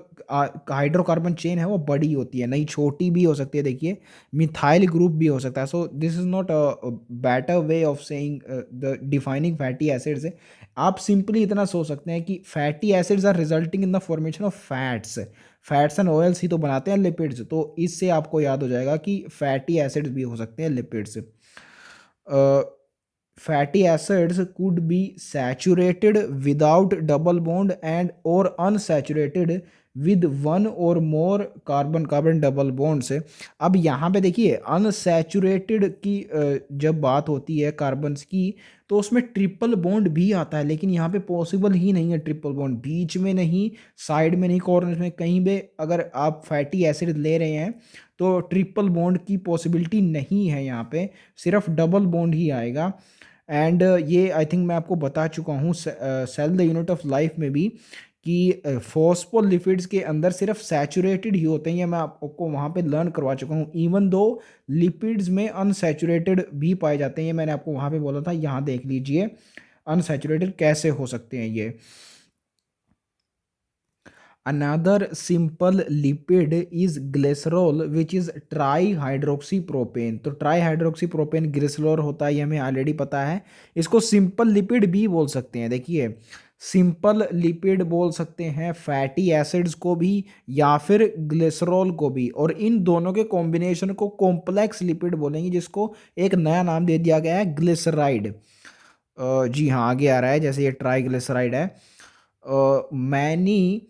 हाइड्रोकार्बन चेन है वो बड़ी होती है, नहीं छोटी भी हो सकती है। देखिए मिथाइल ग्रुप भी हो सकता है। So this is not a better way of saying the defining fatty acids. आप सिंपली इतना सोच सकते हैं कि fatty acids are resulting in the formation of fats. Fats and oils ही तो बनाते हैं लिपिड्स, तो इससे आपको याद हो जाएगा कि फैटी एसिड्स भी हो सकते हैं lipids. Fatty acids could be saturated without double bond and or unsaturated with one or more carbon double bond से। अब यहाँ पे देखिए अनसैचुरेटेड की जब बात होती है कार्बन्स की तो उसमें ट्रिपल बॉन्ड भी आता है, लेकिन यहाँ पे पॉसिबल ही नहीं है ट्रिपल बॉन्ड, बीच में नहीं, साइड में नहीं, कॉर्नर में कहीं भी अगर आप फैटी एसिड ले रहे हैं तो ट्रिपल बॉन्ड की पॉसिबिलिटी नहीं है, यहाँ पे सिर्फ डबल बॉन्ड ही आएगा। एंड ये आई थिंक मैं आपको बता चुका हूँ cell the unit of life में भी कि फॉस्फोलिपिड्स के अंदर सिर्फ सैचुरेटेड ही होते हैं, ये मैं आपको वहाँ पे लर्न करवा चुका हूँ। इवन दो लिपिड्स में अनसैचुरेटेड भी पाए जाते हैं, ये मैंने आपको वहाँ पे बोला था। यहाँ देख लीजिए अनसैचुरेटेड कैसे हो सकते हैं ये। Another simple lipid is glycerol which is ट्राईहाइड्रोक्सीप्रोपेन। तो ट्राईहाइड्रोक्सीप्रोपेन ग्लिसरॉल होता है, ये हमें ऑलरेडी पता है। इसको सिंपल लिपिड भी बोल सकते हैं। देखिए सिंपल लिपिड बोल सकते हैं फैटी एसिड्स को भी या फिर ग्लिसरॉल को भी, और इन दोनों के कॉम्बिनेशन को कॉम्प्लेक्स लिपिड बोलेंगे जिसको एक नया नाम दे दिया गया है ग्लिसराइड। जी हाँ आगे आ रहा है, जैसे ये ट्राईग्लिसराइड है। Many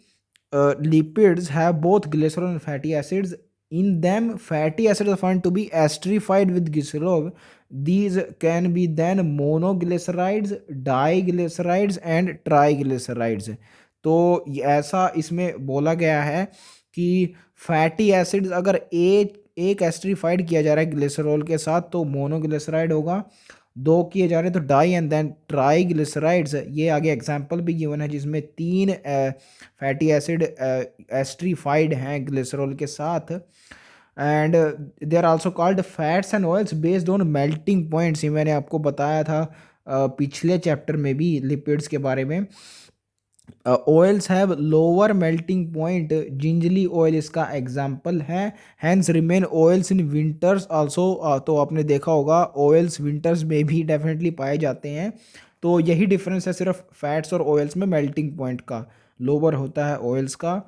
lipids have both glycerol and fatty acids. In them, fatty acids are found to be esterified with glycerol. These can be then monoglycerides, diglycerides and triglycerides. तो ऐसा इसमें बोला गया है कि फैटी एसिड्स अगर एक एस्टरीफाइड किया जा रहा है ग्लिसरॉल के साथ तो मोनोग्लिसराइड होगा, 2 किए जा रहे हैं तो डाई एंड देन ट्राईग्लिसराइड्स। ये आगे एग्जांपल भी गिवन है जिसमें 3 फैटी एसिड एस्ट्रीफाइड हैं ग्लिसरॉल के साथ। And they are also called fats and oils based on melting points. ये मैंने आपको बताया था पिछले चैप्टर में भी लिपिड्स के बारे में। Oils have lower melting point, gingelly oil इसका एग्जाम्पल है। Hence remain oils in winters also. तो आपने देखा होगा ऑयल्स विंटर्स में भी डेफिनेटली पाए जाते हैं। तो यही डिफरेंस है सिर्फ फैट्स और ऑयल्स में, मेल्टिंग पॉइंट का लोअर होता है ऑयल्स का।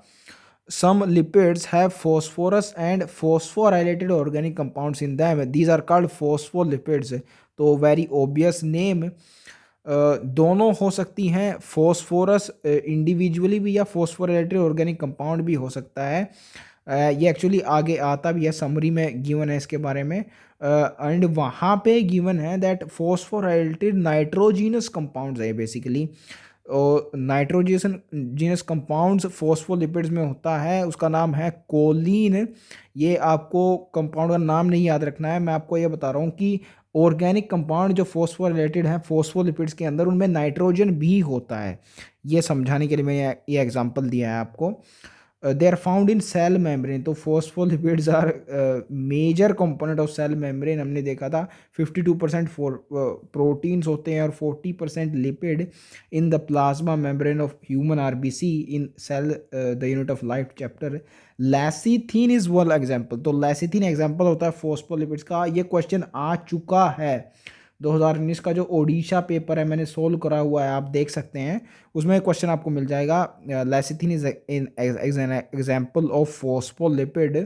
Some lipids have phosphorus and phosphorylated organic compounds in them, these are called phospholipids. तो वेरी ऑब्वियस नेम, दोनों हो सकती हैं, फॉस्फोरस इंडिविजुअली भी या फॉस्फोराइलेटेड ऑर्गेनिक कंपाउंड भी हो सकता है। ये एक्चुअली आगे आता भी है, समरी में गिवन है इसके बारे में। एंड वहाँ पे गिवन है दैट फॉस्फोराइलेटेड नाइट्रोजीनस कंपाउंड्स है basically. Nitrogen genus compounds phospholipids में होता है, उसका नाम है कोलिन। ये आपको कंपाउंड का नाम नहीं याद रखना है, मैं आपको ये बता रहा हूँ कि ऑर्गेनिक कंपाउंड जो फॉस्फोरिलेटेड हैं फॉस्फोलिपिड्स के अंदर उनमें नाइट्रोजन भी होता है। ये समझाने के लिए मैंने ये एग्जांपल दिया है आपको। They are found in cell membrane. तो phospholipids are major component of cell membrane. हमने देखा था 52% प्रोटीन्स होते हैं और 40% lipid in the plasma membrane of human RBC in cell the unit of life chapter. Lecithin is one example. तो lecithin example होता है फॉस्फोलिपिड्स का। ये क्वेश्चन आ चुका है 2019 का जो ओडिशा पेपर है, मैंने सोल्व करा हुआ है, आप देख सकते हैं। उसमें क्वेश्चन आपको मिल जाएगा। Lecithin is an example of phospholipid.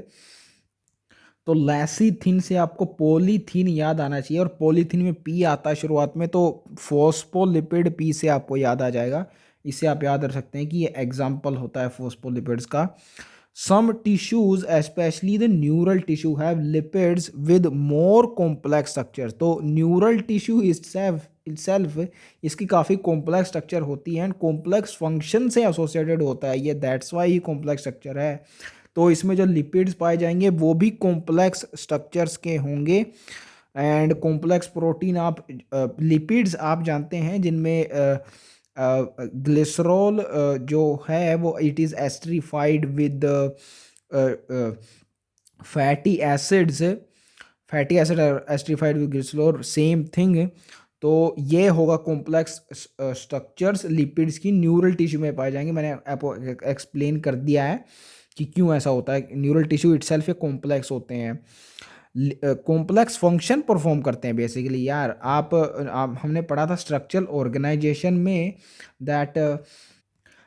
तो लैसिथिन से आपको पॉलीथीन याद आना चाहिए, और पॉलीथीन में पी आता है शुरुआत में, तो फॉस्फोलिपिड पी से आपको याद आ जाएगा। इससे आप याद रख सकते हैं कि ये एग्जाम्पल होता है फॉस्फोलिपिड्स का। Some tissues, especially the neural tissue, have lipids with more complex structure. तो neural tissue itself इसकी काफ़ी complex structure होती है, and complex function से associated होता है ये, that's why ये complex structure है। तो इसमें जो lipids पाए जाएंगे वो भी complex structures के होंगे। एंड कॉम्प्लेक्स प्रोटीन आप लिपिड्स आप जानते हैं जिनमें ग्लिसरॉल जो है वो it is esterified with fatty acids. Fatty acid esterified with glycerol, same thing. तो ये होगा कॉम्प्लेक्स स्ट्रक्चर्स लिपिड्स की न्यूरल टिश्यू में पाए जाएंगे। मैंने आपको एक्सप्लेन कर दिया है कि क्यों ऐसा होता है। न्यूरल टिश्यू इटसेल्फ कॉम्प्लेक्स होते हैं, कॉम्प्लेक्स फंक्शन परफॉर्म करते हैं बेसिकली। यार आप हमने पढ़ा था स्ट्रक्चरल ऑर्गेनाइजेशन में that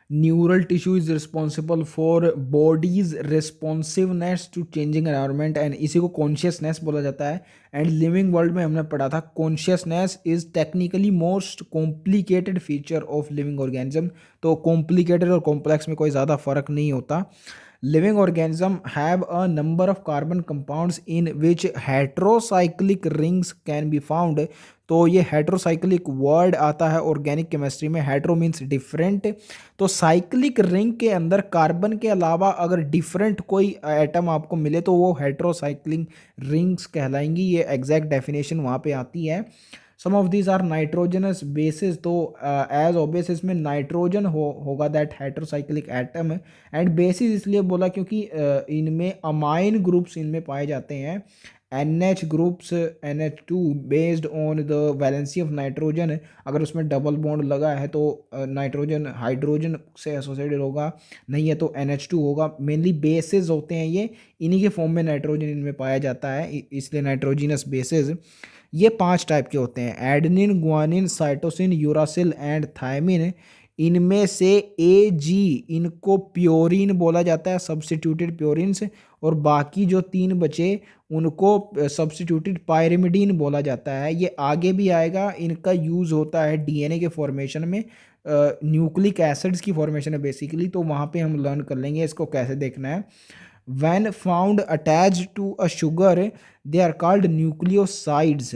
neural tissue is responsible for body's responsiveness to changing environment, and इसी को कॉन्शियसनेस बोला जाता है। एंड लिविंग वर्ल्ड में हमने पढ़ा था consciousness is technically most complicated feature of living organism. तो कॉम्प्लिकेटेड और कॉम्प्लेक्स में कोई ज़्यादा फर्क नहीं होता। Living organism have a number of carbon compounds in which heterocyclic rings can be found। तो ये हेट्रोसाइक्लिक वर्ड आता है ऑर्गेनिक केमिस्ट्री में। हेट्रो मीन्स डिफरेंट, तो साइक्लिक रिंग के अंदर कार्बन के अलावा अगर डिफरेंट कोई एटम आपको मिले तो वो हेट्रोसाइक्लिक रिंग्स कहलाएंगी। ये एग्जैक्ट डेफिनेशन वहाँ पे आती है। Some of these are nitrogenous bases. तो एज ऑब्वियस इसमें नाइट्रोजन होगा that heterocyclic atom. And bases इसलिए बोला क्योंकि इनमें अमाइन ग्रुप्स इनमें पाए जाते हैं। NH groups NH2 based on the valency of nitrogen. अगर उसमें डबल बॉन्ड लगा है तो नाइट्रोजन हाइड्रोजन से एसोसिएटेड होगा, नहीं है तो NH2 होगा। मेनली बेसिस होते हैं ये, इन्हीं के फॉर्म में नाइट्रोजन इनमें पाया जाता है, इसलिए नाइट्रोजिनस बेसिस। ये 5 टाइप के होते हैं, adenine, guanine, cytosine, uracil and thymine. इनमें से AG इनको प्योरिन बोला जाता है, सब्स्टिट्यूटेड प्योरिन्स, और बाकी जो 3 बचे उनको सब्स्टिट्यूटेड पायरिमिडीन बोला जाता है। ये आगे भी आएगा, इनका यूज़ होता है DNA के फॉर्मेशन में, न्यूक्लिक एसिड्स की फॉर्मेशन है बेसिकली। तो वहाँ पे हम लर्न कर लेंगे इसको कैसे देखना है। When found attached to a sugar, they are called nucleosides.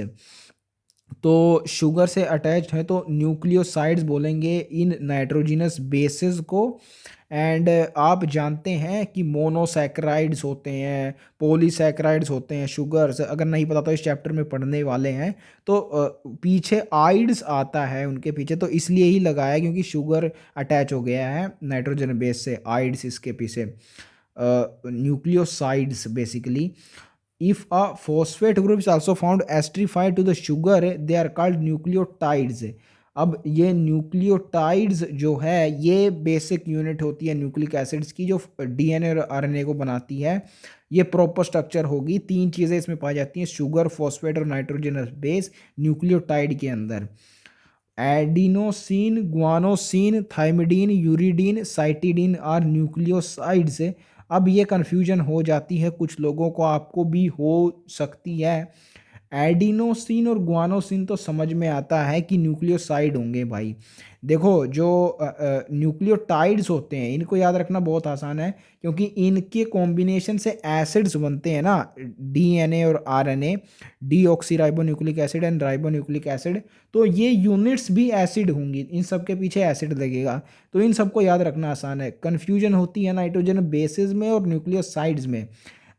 तो शुगर से अटैच्ड है तो न्यूक्लियोसाइड्स बोलेंगे इन नाइट्रोजिनस बेसिस को। एंड आप जानते हैं कि मोनोसैकराइड्स होते हैं, पॉलीसैकराइड्स होते हैं शुगर्स। अगर नहीं पता तो इस चैप्टर में पढ़ने वाले हैं। तो पीछे आइड्स आता है उनके पीछे, तो इसलिए ही लगाया क्योंकि शुगर अटैच हो गया है नाइट्रोजन बेस से, आइड्स इसके पीछे, nucleosides basically. If a phosphate group is also found esterified to the sugar, they are called nucleotides। अब ये न्यूक्लियोटाइड्स जो है ये बेसिक यूनिट होती है न्यूक्लिक एसिड्स की, जो DNA और RNA को बनाती है। ये प्रॉपर स्ट्रक्चर होगी, 3 चीज़ें इसमें पाई जाती हैं, शुगर, फॉस्फेट और नाइट्रोजनस बेस न्यूक्लियोटाइड के अंदर। Adenosine, guanosine, thymidine, uridine, cytidine are nucleosides. अब ये कन्फ्यूजन हो जाती है कुछ लोगों को, आपको भी हो सकती है। एडिनोसिन और गुआनोसिन तो समझ में आता है कि न्यूक्लियोसाइड होंगे भाई। देखो जो न्यूक्लियोटाइड्स होते हैं इनको याद रखना बहुत आसान है, क्योंकि इनके कॉम्बिनेशन से एसिड्स बनते हैं ना, DNA और RNA, deoxyribonucleic acid and ribonucleic acid. तो ये यूनिट्स भी एसिड होंगी, इन सब के पीछे एसिड लगेगा। तो इन सबको याद रखना आसान है। कन्फ्यूजन होती है नाइट्रोजन बेसिस में और न्यूक्लियोसाइड्स में।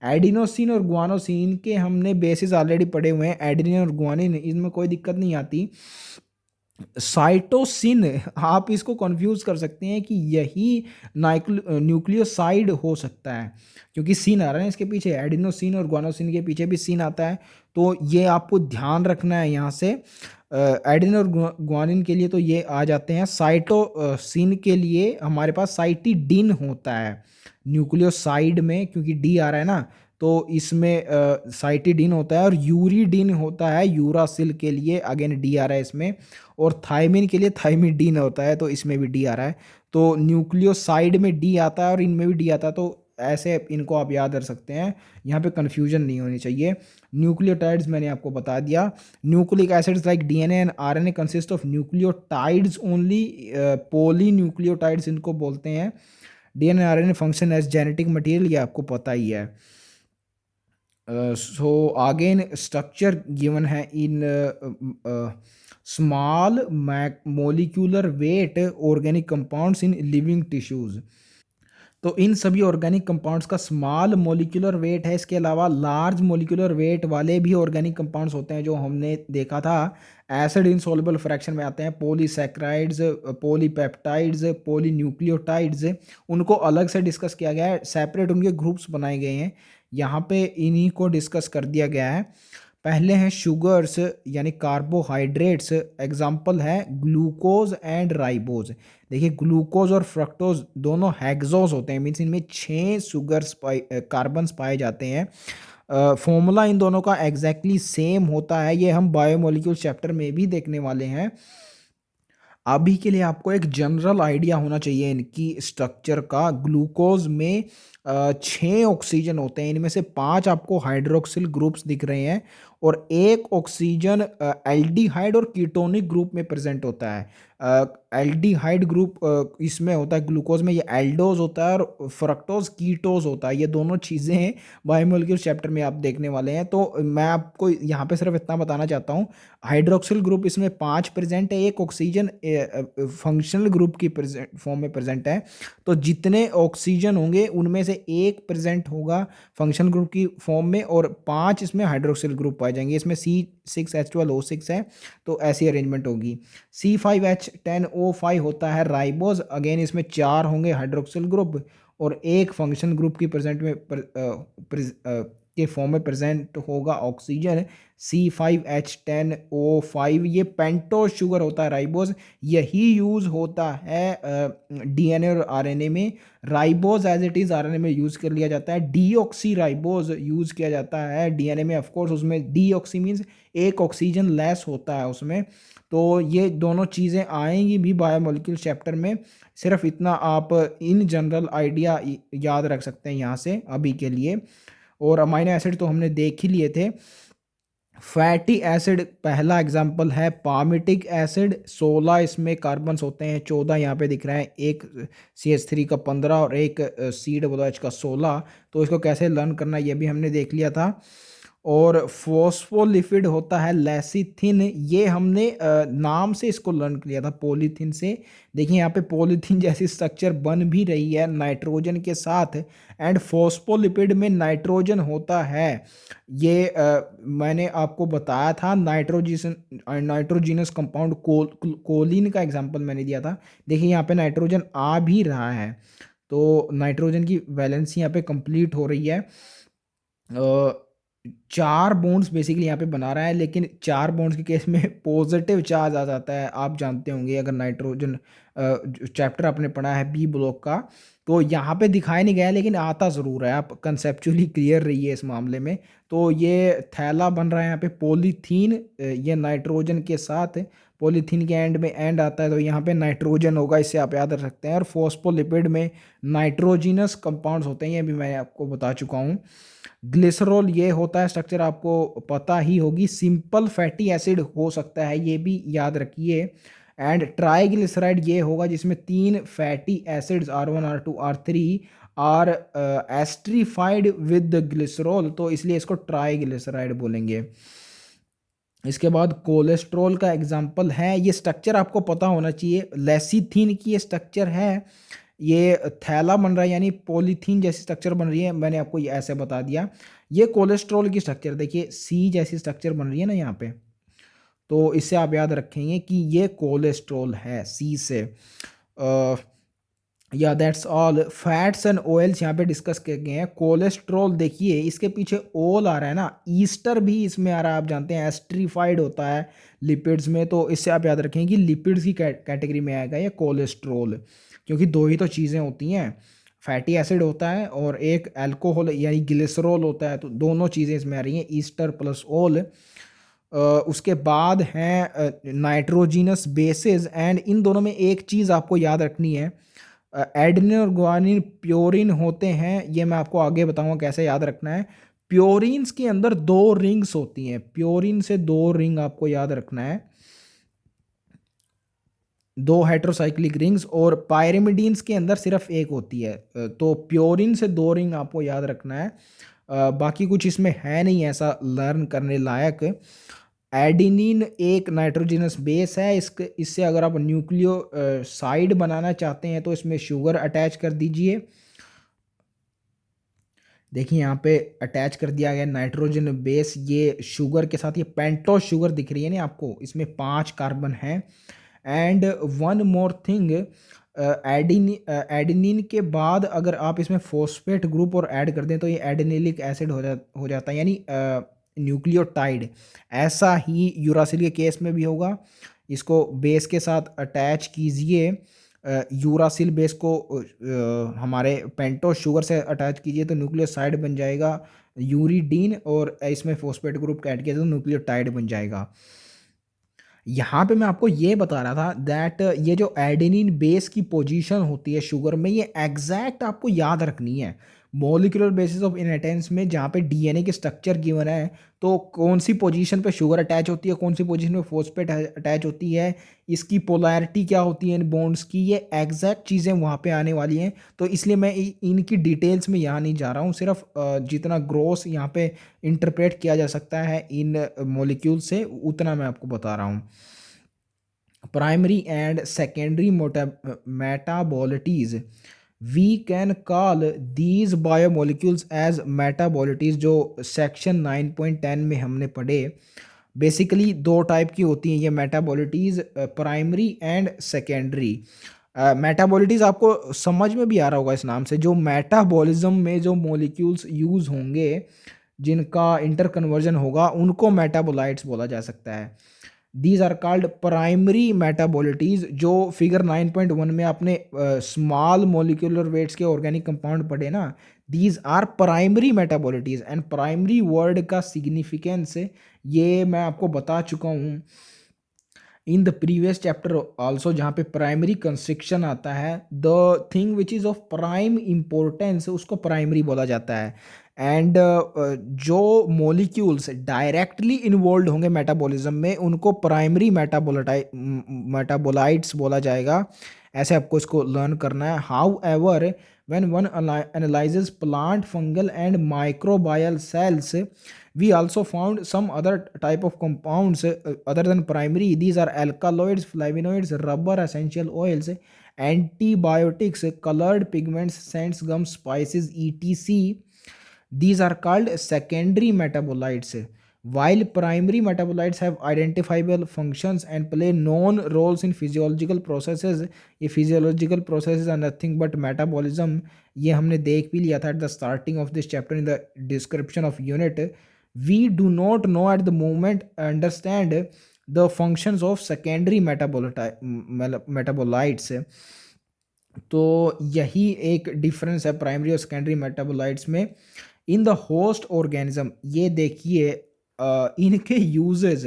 एडिनोसिन और गुआनोसिन के हमने बेसिस ऑलरेडी पढ़े हुए हैं, एडेनिन और गुआनिन, इनमें कोई दिक्कत नहीं आती। साइटोसिन, आप इसको कंफ्यूज कर सकते हैं कि यही न्यूक्लियोसाइड हो सकता है, क्योंकि सिन आ रहा है इसके पीछे, एडिनोसिन और ग्वानोसिन के पीछे भी सिन आता है। तो ये आपको ध्यान रखना है यहाँ से। एडिन और ग्वानिन के लिए तो ये आ जाते हैं। साइटोसिन के लिए हमारे पास साइटिडीन होता है न्यूक्लियोसाइड में, क्योंकि डी आ रहा है ना, तो इसमें साइटिडीन होता है। और यूरिडीन होता है यूरासिल के लिए, अगेन डी आ रहा है इसमें। और थायमिन के लिए थायमिडीन होता है, तो इसमें भी डी आ रहा है। तो न्यूक्लियोसाइड में डी आता है और इनमें भी डी आता है, तो ऐसे इनको आप याद रख सकते हैं, यहाँ पे कन्फ्यूजन नहीं होनी चाहिए। न्यूक्लियोटाइड्स मैंने आपको बता दिया। Nucleic acids like DNA and RNA consist of nucleotides only, polynucleotides इनको बोलते हैं। DNA RNA function as genetic material, ये आपको पता ही है। सो अगेन स्ट्रक्चर गिवन है in small molecular weight organic compounds in living tissues. तो इन सभी ऑर्गेनिक कंपाउंड्स का स्मॉल मोलिकुलर वेट है। इसके अलावा लार्ज मोलिकुलर वेट वाले भी ऑर्गेनिक कंपाउंड्स होते हैं, जो हमने देखा था एसिड इनसॉल्युबल फ्रैक्शन में आते हैं, पॉलीसैकेराइड्स, पॉलीपेप्टाइड्स, पॉलीन्यूक्लियोटाइड्स। उनको अलग से डिस्कस किया गया है, सेपरेट उनके ग्रुप्स बनाए गए हैं। यहाँ पे इन्हीं को डिस्कस कर दिया गया है। पहले हैं शुगर्स यानी कार्बोहाइड्रेट्स, एग्जाम्पल है ग्लूकोज एंड राइबोज। देखिए ग्लूकोज और फ्रक्टोज दोनों हेक्सोज होते हैं, मीन्स इनमें 6 शुगर्स कार्बन्स पाए जाते हैं। फॉर्मूला इन दोनों का एग्जैक्टली सेम होता है, ये हम बायोमोलिक्यूल चैप्टर में भी देखने वाले हैं। अभी के लिए आपको एक जनरल आइडिया होना चाहिए इनकी स्ट्रक्चर का। ग्लूकोज में 6 ऑक्सीजन होते हैं, इनमें से 5 आपको हाइड्रोक्सिल ग्रुप्स दिख रहे हैं, और एक ऑक्सीजन एल्डिहाइड और कीटोनिक ग्रुप में प्रेजेंट होता है। एल्डिहाइड ग्रुप इसमें होता है ग्लूकोज में, ये एल्डोज होता है, और फ्रक्टोज कीटोज होता है। ये दोनों चीज़ें बायोमोलिक्यूल चैप्टर में आप देखने वाले हैं। तो मैं आपको यहाँ पे सिर्फ इतना बताना चाहता हूँ, हाइड्रोक्सिल ग्रुप इसमें 5 प्रेजेंट है, एक ऑक्सीजन फंक्शनल ग्रुप की फॉर्म में प्रेजेंट है। तो जितने ऑक्सीजन होंगे उनमें से एक प्रेजेंट होगा फंक्शनल ग्रुप की फॉर्म में, और 5 इसमें हाइड्रोक्सिल ग्रुप पाए जाएंगे। इसमें C6H12O6 है, तो ऐसी अरेंजमेंट होगी। C5H10O5 होता है राइबोज, अगेन इसमें 4 होंगे हाइड्रोक्सिल ग्रुप, और एक फंक्शन ग्रुप की प्रेजेंट में के फॉर्म में प्रेजेंट होगा ऑक्सीजन C5H10O5। ये पेंटोज शुगर होता है राइबोज, यही यूज होता है डीएनए और आरएनए में। Ribose as it is RNA में यूज कर लिया जाता है। डीऑक्सी राइबोज यूज किया जाता है डीएनए में, ऑफकोर्स उसमें डीऑक्सी मीन्स एक ऑक्सीजन लेस होता है उसमें। तो ये दोनों चीज़ें आएंगी भी बायोमोलिक्यूल चैप्टर में। सिर्फ इतना आप इन जनरल आइडिया याद रख सकते हैं यहाँ से अभी के लिए। और अमाइनो एसिड तो हमने देख ही लिए थे। फैटी एसिड पहला एग्जाम्पल है पामिटिक एसिड, 16 इसमें कार्बन्स होते हैं, 14 यहाँ पे दिख रहा है, एक CH3 का 15 और एक COOH का 16। तो इसको कैसे लर्न करना ये भी हमने देख लिया था। और फॉस्फोलिपिड होता है लेसिथिन, ये हमने नाम से इसको लर्न किया था पॉलीथीन से। देखिए यहाँ पे पॉलीथीन जैसी स्ट्रक्चर बन भी रही है नाइट्रोजन के साथ, एंड फॉस्फोलिपिड में नाइट्रोजन होता है। ये मैंने आपको बताया था नाइट्रोजीनस कंपाउंड कोलिन का एग्जांपल मैंने दिया था। देखिए यहाँ पे नाइट्रोजन आ भी रहा है, तो नाइट्रोजन की वैलेंसी यहाँ पे कंप्लीट हो रही है। 4 बॉन्ड्स बेसिकली यहाँ पे बना रहा है, लेकिन 4 बॉन्ड्स के केस में पॉजिटिव चार्ज आ जाता है। आप जानते होंगे अगर नाइट्रोजन चैप्टर आपने पढ़ा है बी ब्लॉक का, तो यहाँ पे दिखाया नहीं गया लेकिन आता ज़रूर है। आप कंसेप्चुअली क्लियर रहिए इस मामले में। तो ये थैला बन रहा है यहाँ पे पॉलीथीन, ये नाइट्रोजन के साथ पॉलीथीन के एंड में एंड आता है, तो यहाँ पे नाइट्रोजन होगा, इससे आप याद रख सकते हैं। और फॉस्फोलिपिड में नाइट्रोजिनस कंपाउंड्स होते हैं, ये भी मैं आपको बता चुका हूँ। ग्लिसरॉल ये होता है स्ट्रक्चर आपको पता ही होगी, सिंपल फैटी एसिड हो सकता है, ये भी याद रखिए। एंड ट्राइग्लिसराइड ये होगा जिसमें 3 fatty acids R1 R2 R3 are esterified with glycerol, तो इसलिए इसको ट्राइग्लिसराइड बोलेंगे। इसके बाद कोलेस्ट्रॉल का एग्जाम्पल है, ये स्ट्रक्चर आपको पता होना चाहिए। लेसिथीन की ये स्ट्रक्चर है, ये थैला बन रहा है यानी पॉलीथीन जैसी स्ट्रक्चर बन रही है, मैंने आपको ये ऐसे बता दिया। ये कोलेस्ट्रॉल की स्ट्रक्चर देखिए, सी जैसी स्ट्रक्चर बन रही है ना यहाँ पे, तो इससे आप याद रखेंगे कि ये कोलेस्ट्रॉल है सी से। या that's all. Fats and oils यहाँ पे डिस्कस किए गए हैं। कोलेस्ट्रॉल देखिए इसके पीछे ओल आ रहा है ना, ईस्टर भी इसमें आ रहा है, आप जानते हैं एस्ट्रीफाइड होता है लिपिड्स में, तो इससे आप याद रखें कि लिपिड्स की कैटेगरी में आएगा ये कोलेस्ट्रॉल, क्योंकि दो ही तो चीज़ें होती हैं, फैटी एसिड होता है और एक अल्कोहल यानी ग्लिसरॉल होता है, तो दोनों चीज़ें इसमें आ रही हैं, ईस्टर प्लस ओल। उसके बाद हैं नाइट्रोजिनस बेसिस, एंड इन दोनों में एक चीज़ आपको याद रखनी है, एडेनिन और ग्वानिन प्योरिन होते हैं, ये मैं आपको आगे बताऊंगा कैसे याद रखना है। प्योरिन्स के अंदर दो रिंग्स होती हैं, प्योरिन से दो रिंग आपको याद रखना है, दो हेट्रोसाइक्लिक रिंग्स, और पायरिमिडीन्स के अंदर सिर्फ एक होती है। तो प्योरिन से दो रिंग आपको याद रखना है। बाकी कुछ इसमें है नहीं ऐसा लर्न करने लायक। एडिनिन एक नाइट्रोजनस बेस है, इससे अगर आप न्यूक्लियो साइड बनाना चाहते हैं तो इसमें शुगर अटैच कर दीजिए। देखिए यहाँ पे अटैच कर दिया गया नाइट्रोजन बेस, ये शुगर के साथ, ये पेंटोस शुगर दिख रही है ना आपको, इसमें 5 कार्बन हैं। And one more thing, adenine के बाद अगर आप इसमें फॉस्फेट ग्रुप और ऐड कर दें तो ये एडेनिलिक एसिड हो जाता है, यानी न्यूक्लियोटाइड। ऐसा ही यूरासिल के केस में भी होगा। इसको बेस के साथ अटैच कीजिए, यूरासिल बेस को हमारे पेंटोस शुगर से अटैच कीजिए तो न्यूक्लियोसाइड बन जाएगा यूरिडीन, और इसमें फॉस्फेट ग्रुप ऐड किया तो न्यूक्लियोटाइड बन जाएगा। यहाँ पे मैं आपको ये बता रहा था दैट ये जो एडेनिन बेस की पोजीशन होती है शुगर में, ये एग्जैक्ट आपको याद रखनी है। मॉलिक्यूलर बेसिस ऑफ इनहेरिटेंस में जहाँ पे डीएनए के स्ट्रक्चर गिवन है, तो कौन सी पोजीशन पे शुगर अटैच होती है, कौन सी पोजीशन पे फॉस्फेट अटैच होती है, इसकी पोलैरिटी क्या होती है इन बॉन्ड्स की, ये एग्जैक्ट चीज़ें वहाँ पे आने वाली हैं। तो इसलिए मैं इनकी डिटेल्स में यहाँ नहीं जा रहा हूँ, सिर्फ जितना ग्रोस यहाँ पे इंटरप्रेट किया जा सकता है इन मॉलिक्यूल से उतना मैं आपको बता रहा हूँ। Primary and secondary metabolites, we can call these biomolecules as metabolites, जो सेक्शन 9.10 में हमने पढ़े। बेसिकली दो टाइप की होती हैं ये मेटाबॉलिटीज, प्राइमरी एंड सेकेंडरी। मेटाबॉलिटीज आपको समझ में भी आ रहा होगा इस नाम से, जो मेटाबॉलिज्म में जो मॉलिक्यूल्स यूज होंगे, जिनका इंटर कन्वर्जन होगा, उनको मेटाबोलाइट्स बोला जा सकता है। These are called primary metabolites, जो फिगर 9.1 में आपने स्मॉल मोलिकुलर वेट्स के ऑर्गेनिक कंपाउंड पढ़े ना, these are primary metabolites. And primary word का सिग्निफिकेंस ये मैं आपको बता चुका हूँ in the previous chapter also, जहाँ पे प्राइमरी कंस्ट्रक्शन आता है, the thing which is of prime importance उसको प्राइमरी बोला जाता है। एंड जो मॉलिक्यूल्स डायरेक्टली इन्वॉल्व होंगे मेटाबॉलिज्म में, उनको प्राइमरी मेटाबोलाइट्स बोला जाएगा। ऐसे आपको इसको लर्न करना है। How ever when one analyzes plant, fungal and microbial cells, we also found some other type of compounds other than primary. These are alkaloids, flavonoids, rubber, essential oils, antibiotics, colored pigments, scents, gums, spices, etc. These are called secondary metabolites. While primary metabolites have identifiable functions and play known roles in physiological processes, ये physiological processes are nothing but metabolism, ये हमने देख भी लिया था at the starting of this chapter in the description of unit. We do not know at the moment understand the functions of secondary metabolites. तो यही एक डिफरेंस है प्राइमरी और सेकेंडरी मेटाबोलाइट्स में। इन द होस्ट ऑर्गेनिज्म, ये देखिए इनके uses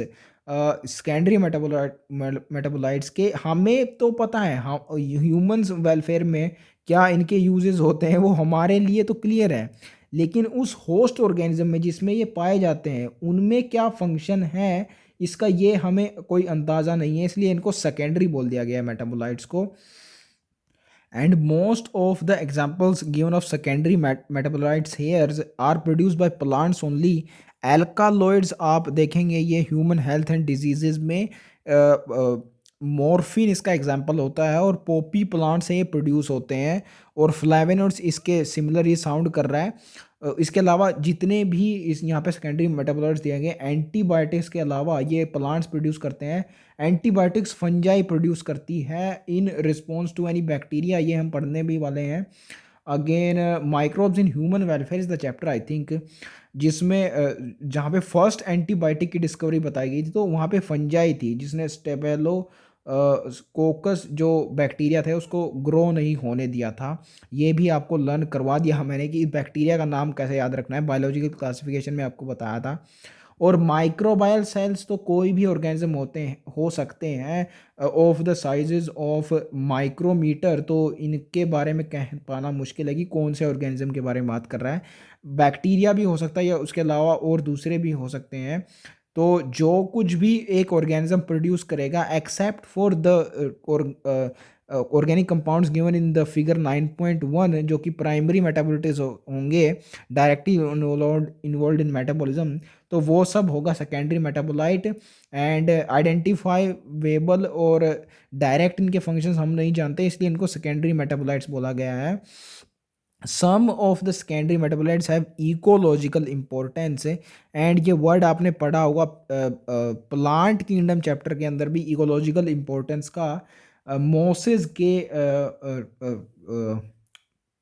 secondary metabolites के हमें तो पता है, हम ह्यूमंस वेलफेयर में क्या इनके यूजेस होते हैं वो हमारे लिए तो क्लियर है, लेकिन उस होस्ट ऑर्गेनिज्म में जिसमें ये पाए जाते हैं उनमें क्या फंक्शन है इसका ये हमें कोई अंदाज़ा नहीं है, इसलिए इनको सेकेंडरी बोल दिया गया है मेटाबोलाइट्स को। And most of the examples given of secondary metabolites here are produced by plants only. Alkaloids आप देखेंगे ये ह्यूमन हेल्थ एंड डिजीजेज में मॉर्फिन इसका एग्जाम्पल होता है और पोपी प्लांट से ये प्रोड्यूस होते हैं और फ्लेवेनॉइड्स इसके सिमिलर ये साउंड कर रहा है। इसके अलावा जितने भी इस यहाँ पे सेकेंडरी मेटाबोलाइट्स दिए गए, एंटीबायोटिक्स के अलावा ये प्लांट्स प्रोड्यूस करते हैं। एंटीबायोटिक्स फंजाई प्रोड्यूस करती है in response to any bacteria, ये हम पढ़ने भी वाले हैं। Again microbes in human welfare is the chapter I think, जिसमें जहाँ पे फर्स्ट एंटीबायोटिक की डिस्कवरी बताई गई थी तो वहाँ पे फंजाई थी जिसने स्टेबेलो कोकस जो बैक्टीरिया थे उसको ग्रो नहीं होने दिया था। ये भी आपको लर्न करवा दिया मैंने कि बैक्टीरिया का नाम कैसे याद रखना है, बायोलॉजिकल क्लासिफिकेशन में आपको बताया था। और माइक्रोबायल सेल्स तो कोई भी ऑर्गेनिज्म होते हैं, हो सकते हैं of the sizes of micrometre, तो इनके बारे में कह पाना मुश्किल है कि कौन से ऑर्गेनिज्म के बारे में बात कर रहा है। बैक्टीरिया भी हो सकता है या उसके अलावा और दूसरे भी हो सकते हैं। तो जो कुछ भी एक ऑर्गेनिज्म प्रोड्यूस करेगा except for the organic compounds given in the figure 9.1 जो कि प्राइमरी मेटाबोलिटिक्स होंगे, डायरेक्टली इन्वॉल्व इन मेटाबॉलिज्म, तो वो सब होगा सेकेंडरी मेटाबोलाइट। एंड आइडेंटिफाइबल और डायरेक्ट इनके फंक्शंस हम नहीं जानते, इसलिए इनको सेकेंडरी मेटाबोलाइट्स बोला गया है। Some of the secondary metabolites have ecological importance, and ये वर्ड आपने पढ़ा होगा प्लांट किंगडम चैप्टर के अंदर भी इकोलॉजिकल इम्पोर्टेंस का मोसेस के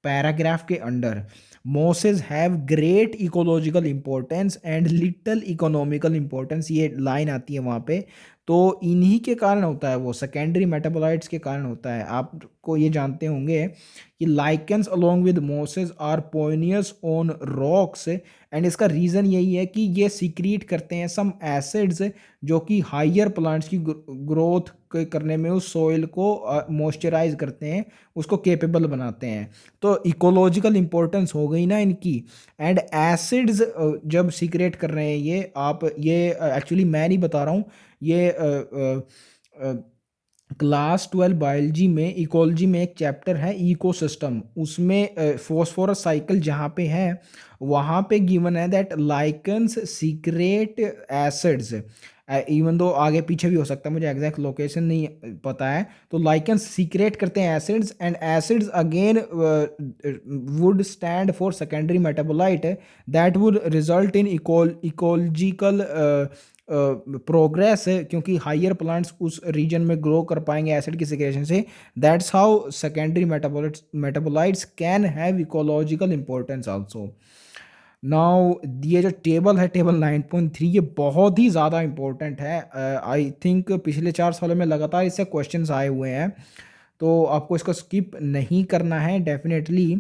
पैराग्राफ के under. Mosses have great ecological importance and little economical importance, ये लाइन आती है वहाँ पे। तो इन्हीं के कारण होता है, वो सेकेंडरी मेटाबोलाइट्स के कारण होता है। आपको ये जानते होंगे कि lichens along with mosses are pioneers on rocks, and इसका रीज़न यही है कि ये सीक्रीट करते हैं सम एसिड्स जो कि हायर प्लांट्स की ग्रोथ करने में उस सॉइल को मॉइस्चराइज करते हैं, उसको केपेबल बनाते हैं। तो इकोलॉजिकल इंपॉर्टेंस हो गई ना इनकी। एंड एसिड्स जब सीक्रेट कर रहे हैं ये एक्चुअली मैं नहीं बता रहा हूँ, ये क्लास 12 बायोलॉजी में इकोलॉजी में एक चैप्टर है इकोसिस्टम, उसमें फॉस्फोरस साइकिल जहाँ पे है वहाँ पे गिवन है that lichens secret acids, even though आगे पीछे भी हो सकता है, मुझे एग्जैक्ट लोकेशन नहीं पता है। तो लाइकन्स सीक्रेट करते हैं acids, and acids again would stand for secondary metabolite that would result in ecological progress, क्योंकि हायर प्लांट्स उस रीजन में ग्रो कर पाएंगे एसिड की सिक्रेशन से। That's how secondary metabolites can have ecological importance also. Now ये जो table है, टेबल 9.3, ये बहुत ही ज़्यादा इंपॉर्टेंट है। आई थिंक पिछले 4 सालों में लगातार इससे क्वेश्चंस आए हुए हैं, तो आपको इसको स्किप नहीं करना है डेफिनेटली।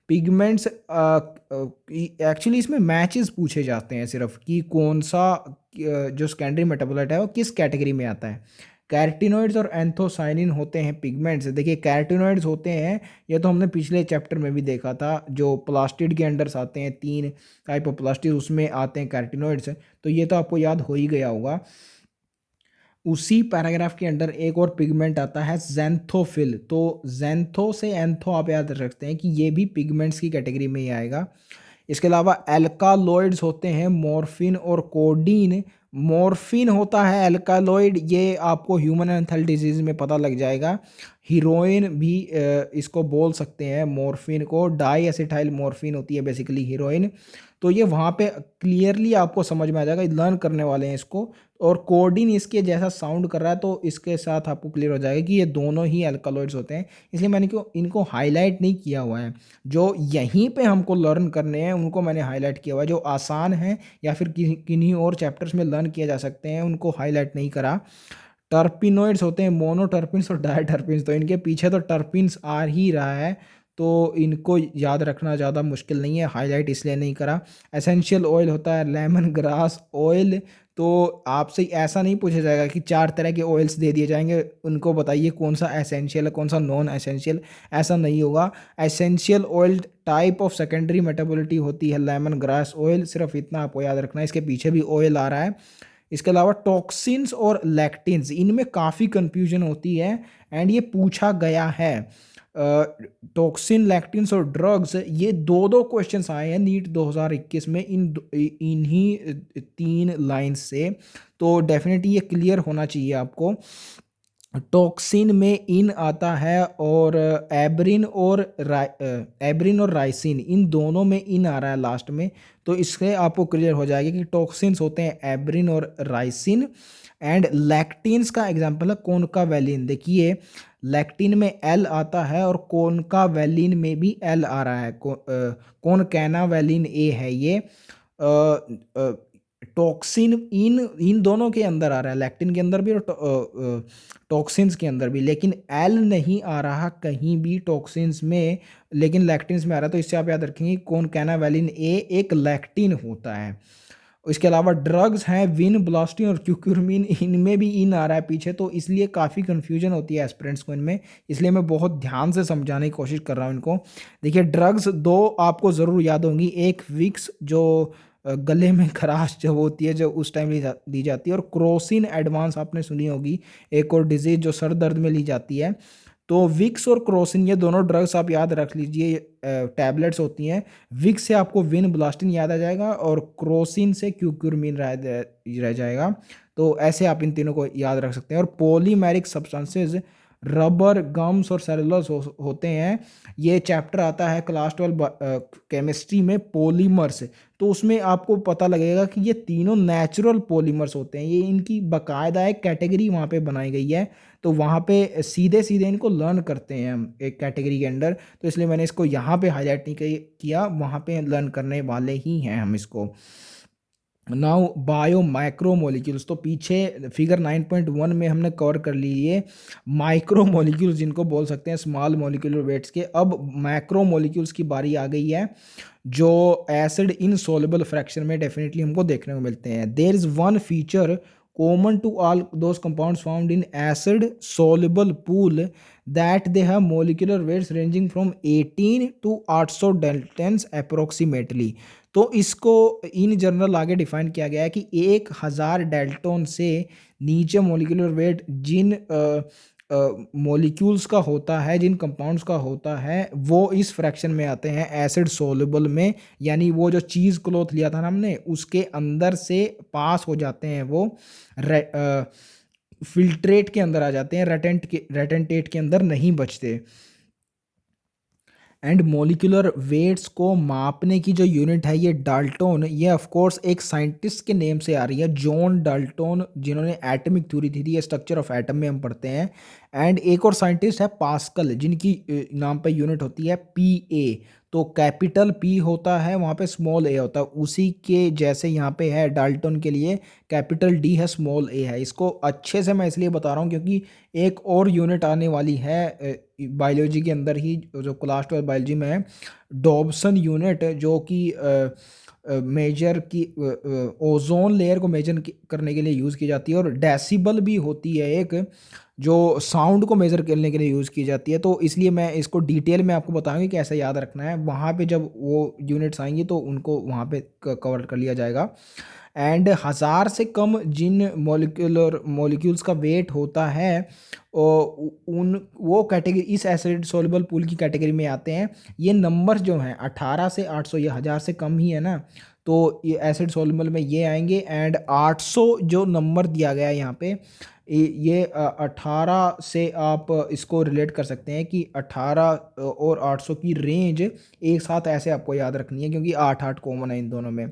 पिगमेंट्स एक्चुअली इसमें मैचेस पूछे जाते हैं सिर्फ कि कौन सा जो सेकेंडरी मेटाबोलाइट है वो किस कैटेगरी में आता है। कैरोटीनॉइड्स और एंथोसाइनिन होते हैं पिगमेंट्स। देखिए कैरोटीनॉइड्स होते हैं, ये तो हमने पिछले चैप्टर में भी देखा था, जो प्लास्टिड के अंडर आते हैं, 3 टाइप ऑफ प्लास्टिड उसमें आते हैं कैरोटीनॉइड्स, तो ये तो आपको याद हो ही गया होगा। उसी पैराग्राफ के अंडर एक और पिगमेंट आता है ज़ैंथोफिल, तो ज़ैंथो से एंथो आप याद रख सकते हैं कि ये भी पिगमेंट्स की कैटेगरी में ही आएगा। इसके अलावा एल्कालॉइड्स होते हैं मॉर्फिन और कोडीन। मॉर्फिन होता है एल्कालॉइड, ये आपको ह्यूमन एंथल डिजीज में पता लग जाएगा। हीरोइन भी इसको बोल सकते हैं, मॉर्फिन को डाई एसिटाइल मॉर्फिन होती है बेसिकली हीरोइन। तो ये वहाँ पे क्लियरली आपको समझ में आ जाएगा, लर्न करने वाले हैं इसको। और कोडिन इसके जैसा साउंड कर रहा है, तो इसके साथ आपको क्लियर हो जाएगा कि ये दोनों ही अल्कालॉइड्स होते हैं, इसलिए मैंने इनको हाईलाइट नहीं किया हुआ है। जो यहीं पे हमको लर्न करने हैं उनको मैंने हाईलाइट किया हुआ है, जो आसान है या फिर किन्हीं और चैप्टर्स में लर्न किया जा सकते हैं उनको हाईलाइट नहीं करा। टर्पिनोइड्स होते हैं मोनोटर्पिन्स और डायटर्पिन्स, तो इनके पीछे तो टर्पिन्स आ ही रहा है, तो इनको याद रखना ज़्यादा मुश्किल नहीं है, हाईलाइट इसलिए नहीं करा। एसेंशियल ऑयल होता है लेमन ग्रास ऑयल, तो आपसे ऐसा नहीं पूछा जाएगा कि 4 तरह के ऑयल्स दे दिए जाएंगे, उनको बताइए कौन सा एसेंशियल है कौन सा नॉन एसेंशियल, ऐसा नहीं होगा। Essential oil type of secondary metabolite होती है लेमन ग्रास ऑयल, सिर्फ इतना आपको याद रखना है, इसके पीछे भी ऑयल आ रहा है। इसके अलावा टॉक्सिन्स और लैक्टिन्स, इनमें काफ़ी कंफ्यूजन होती है एंड ये पूछा गया है। टॉक्सिन लैक्टिन्स और ड्रग्स, ये दो क्वेश्चंस आए हैं नीट 2021 में इन्हीं 3 लाइन्स से, तो डेफिनेटली ये क्लियर होना चाहिए आपको। टॉक्सिन में इन आता है और एब्रिन और राइसिन इन दोनों में इन आ रहा है लास्ट में। तो इससे आपको क्लियर हो जाएगा कि टॉक्सिन्स होते हैं एब्रिन और राइसिन। एंड लैक्टिन्स का एग्जांपल है कोनकावैलिन। देखिए लैक्टिन में एल आता है और कोनकावैलिन में भी एल आ रहा है। कोनकैनावैलिन ए है ये। टॉक्सिन इन इन दोनों के अंदर आ रहा है, लैक्टिन के अंदर भी और टॉक्सिन्स के अंदर भी, लेकिन एल नहीं आ रहा कहीं भी टॉक्सिन्स में, लेकिन लैक्टिन्स में आ रहा है। तो इससे आप याद रखेंगे कोनकैनावैलिन ए एक लैक्टिन होता है। इसके अलावा ड्रग्स हैं विनब्लास्टिन और क्यूक्यूरमिन, इनमें भी इन आ रहा है पीछे, तो इसलिए काफ़ी कन्फ्यूजन होती है एस्पिरेंट्स को इनमें, इसलिए मैं बहुत ध्यान से समझाने की कोशिश कर रहा हूँ इनको। देखिए ड्रग्स दो आपको ज़रूर याद होंगी, एक विक्स जो गले में खराश जब होती है जो उस टाइम दी जाती है, और क्रोसिन एडवांस आपने सुनी होगी, एक और डिजीज जो सर दर्द में ली जाती है। तो विक्स और क्रोसिन ये दोनों ड्रग्स आप याद रख लीजिए, टैबलेट्स होती हैं। विक्स से आपको विनब्लास्टिन याद आ जाएगा और क्रोसिन से क्यूक्यूरमिन रह जाएगा। तो ऐसे आप इन तीनों को याद रख सकते हैं। और पॉलीमेरिक सब्सटेंसेस रबर, गम्स और सेलुलोज होते हैं। ये चैप्टर आता है क्लास 12 केमिस्ट्री में, पॉलीमर्स। तो उसमें आपको पता लगेगा कि ये तीनों नेचुरल पॉलीमर्स होते हैं, ये इनकी बाकायदा एक कैटेगरी वहाँ पे बनाई गई है। तो वहाँ पे सीधे सीधे इनको लर्न करते हैं हम एक कैटेगरी के अंदर, तो इसलिए मैंने इसको यहाँ पे हाईलाइट नहीं किया, वहाँ पे लर्न करने वाले ही हैं हम इसको। नाउ बायो माइक्रो मोलिक्यूल्स, तो पीछे फिगर 9.1 में हमने कवर कर लिए माइक्रो मोलिक्यूल्स जिनको बोल सकते हैं स्मॉल मोलिकुलर वेट्स के। अब मैक्रो मोलिक्यूल्स की बारी आ गई है जो एसिड इनसॉल्युबल फ्रैक्शन में डेफिनेटली हमको देखने को मिलते हैं। There is one feature common to all those compounds found in acid soluble pool that they have molecular weights ranging from 18 to 800 daltons approximately। तो इसको इन जनरल आगे डिफाइन किया गया है कि 1000 डेल्टन से नीचे मोलिकुलर वेट जिन मॉलिक्यूल्स का होता है, जिन कंपाउंड्स का होता है, वो इस फ्रैक्शन में आते हैं एसिड सोल्युबल में। यानी वो जो चीज़ क्लॉथ लिया था ना हमने, उसके अंदर से पास हो जाते हैं, वो फिल्ट्रेट के अंदर आ जाते हैं, रेटेंटेट के अंदर नहीं बचते। एंड मोलिकुलर वेट्स को मापने की जो यूनिट है ये डाल्टन, ये ऑफ कोर्स एक साइंटिस्ट के नेम से आ रही है, जॉन डाल्टन, जिन्होंने एटॉमिक थ्योरी दी थी, ये स्ट्रक्चर ऑफ एटम में हम पढ़ते हैं। एंड एक और साइंटिस्ट है पास्कल, जिनकी नाम पे यूनिट होती है पी ए। तो कैपिटल पी होता है, वहाँ पे स्मॉल ए होता है, उसी के जैसे यहाँ पे है डाल्टन के लिए कैपिटल डी है, स्मॉल ए है। इसको अच्छे से मैं इसलिए बता रहा हूँ क्योंकि एक और यूनिट आने वाली है बायोलॉजी के अंदर ही, जो क्लास 12 बायोलॉजी में है, डॉब्सन यूनिट, जो कि मेजर की ओजोन लेयर को मेजर करने के लिए यूज़ की जाती है। और डेसिबल भी होती है एक, जो साउंड को मेज़र करने के लिए यूज़ की जाती है। तो इसलिए मैं इसको डिटेल में आपको बताऊंगी कि कैसे याद रखना है, वहाँ पे जब वो यूनिट्स आएंगी तो उनको वहाँ पे कवर कर लिया जाएगा। एंड 1000 से कम जिन मॉलिक्यूल्स का वेट होता है उन वो कैटेगरी इस एसिड सोल्युबल पूल की कैटेगरी में आते हैं। ये नंबर जो हैं 18 से 800, ये 1000 से कम ही है ना, तो ये एसिड सोल्युबल में ये आएंगे। एंड 800 जो नंबर दिया गया है यहाँ पे, ये 18 से आप इसको रिलेट कर सकते हैं कि 18 और 800 की रेंज एक साथ ऐसे आपको याद रखनी है, क्योंकि 8 कॉमन है इन दोनों में।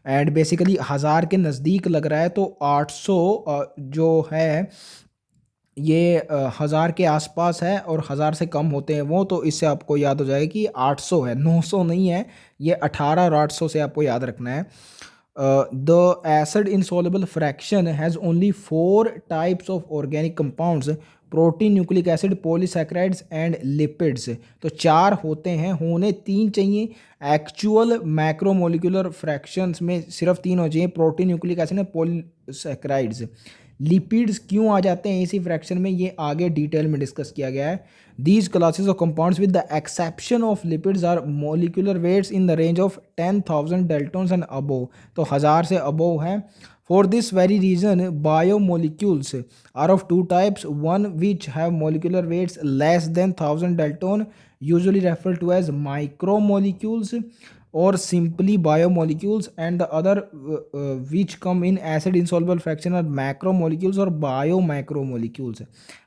एंड बेसिकली 1000 के नज़दीक लग रहा है, तो 800 जो है ये 1000 के आसपास है, और 1000 से कम होते हैं वो, तो इससे आपको याद हो जाएगा कि 800 है, 900 नहीं है, ये 18 और 800 से आपको याद रखना है। The acid insoluble fraction has only 4 types of organic compounds, protein, nucleic acid, polysaccharides and lipids. तो 4 होते हैं, होने 3 चाहिए। एक्चुअल मैक्रोमोलिकुलर फ्रैक्शंस में सिर्फ 3 हो चाहिए, protein, nucleic acid and polysaccharides. Lipids क्यों आ जाते हैं इसी फ्रैक्शन में, ये आगे डिटेल में डिस्कस किया गया है। These classes of compounds with the exception of lipids are molecular weights in the range of 10,000 daltons and above. तो 1000 से अबोव है। For this very reason, biomolecules are of two types, one which have molecular weights less than 1000 dalton, usually referred to as micromolecules, और simply biomolecules and the other which come in acid insoluble fraction are macromolecules और bio macromolecules.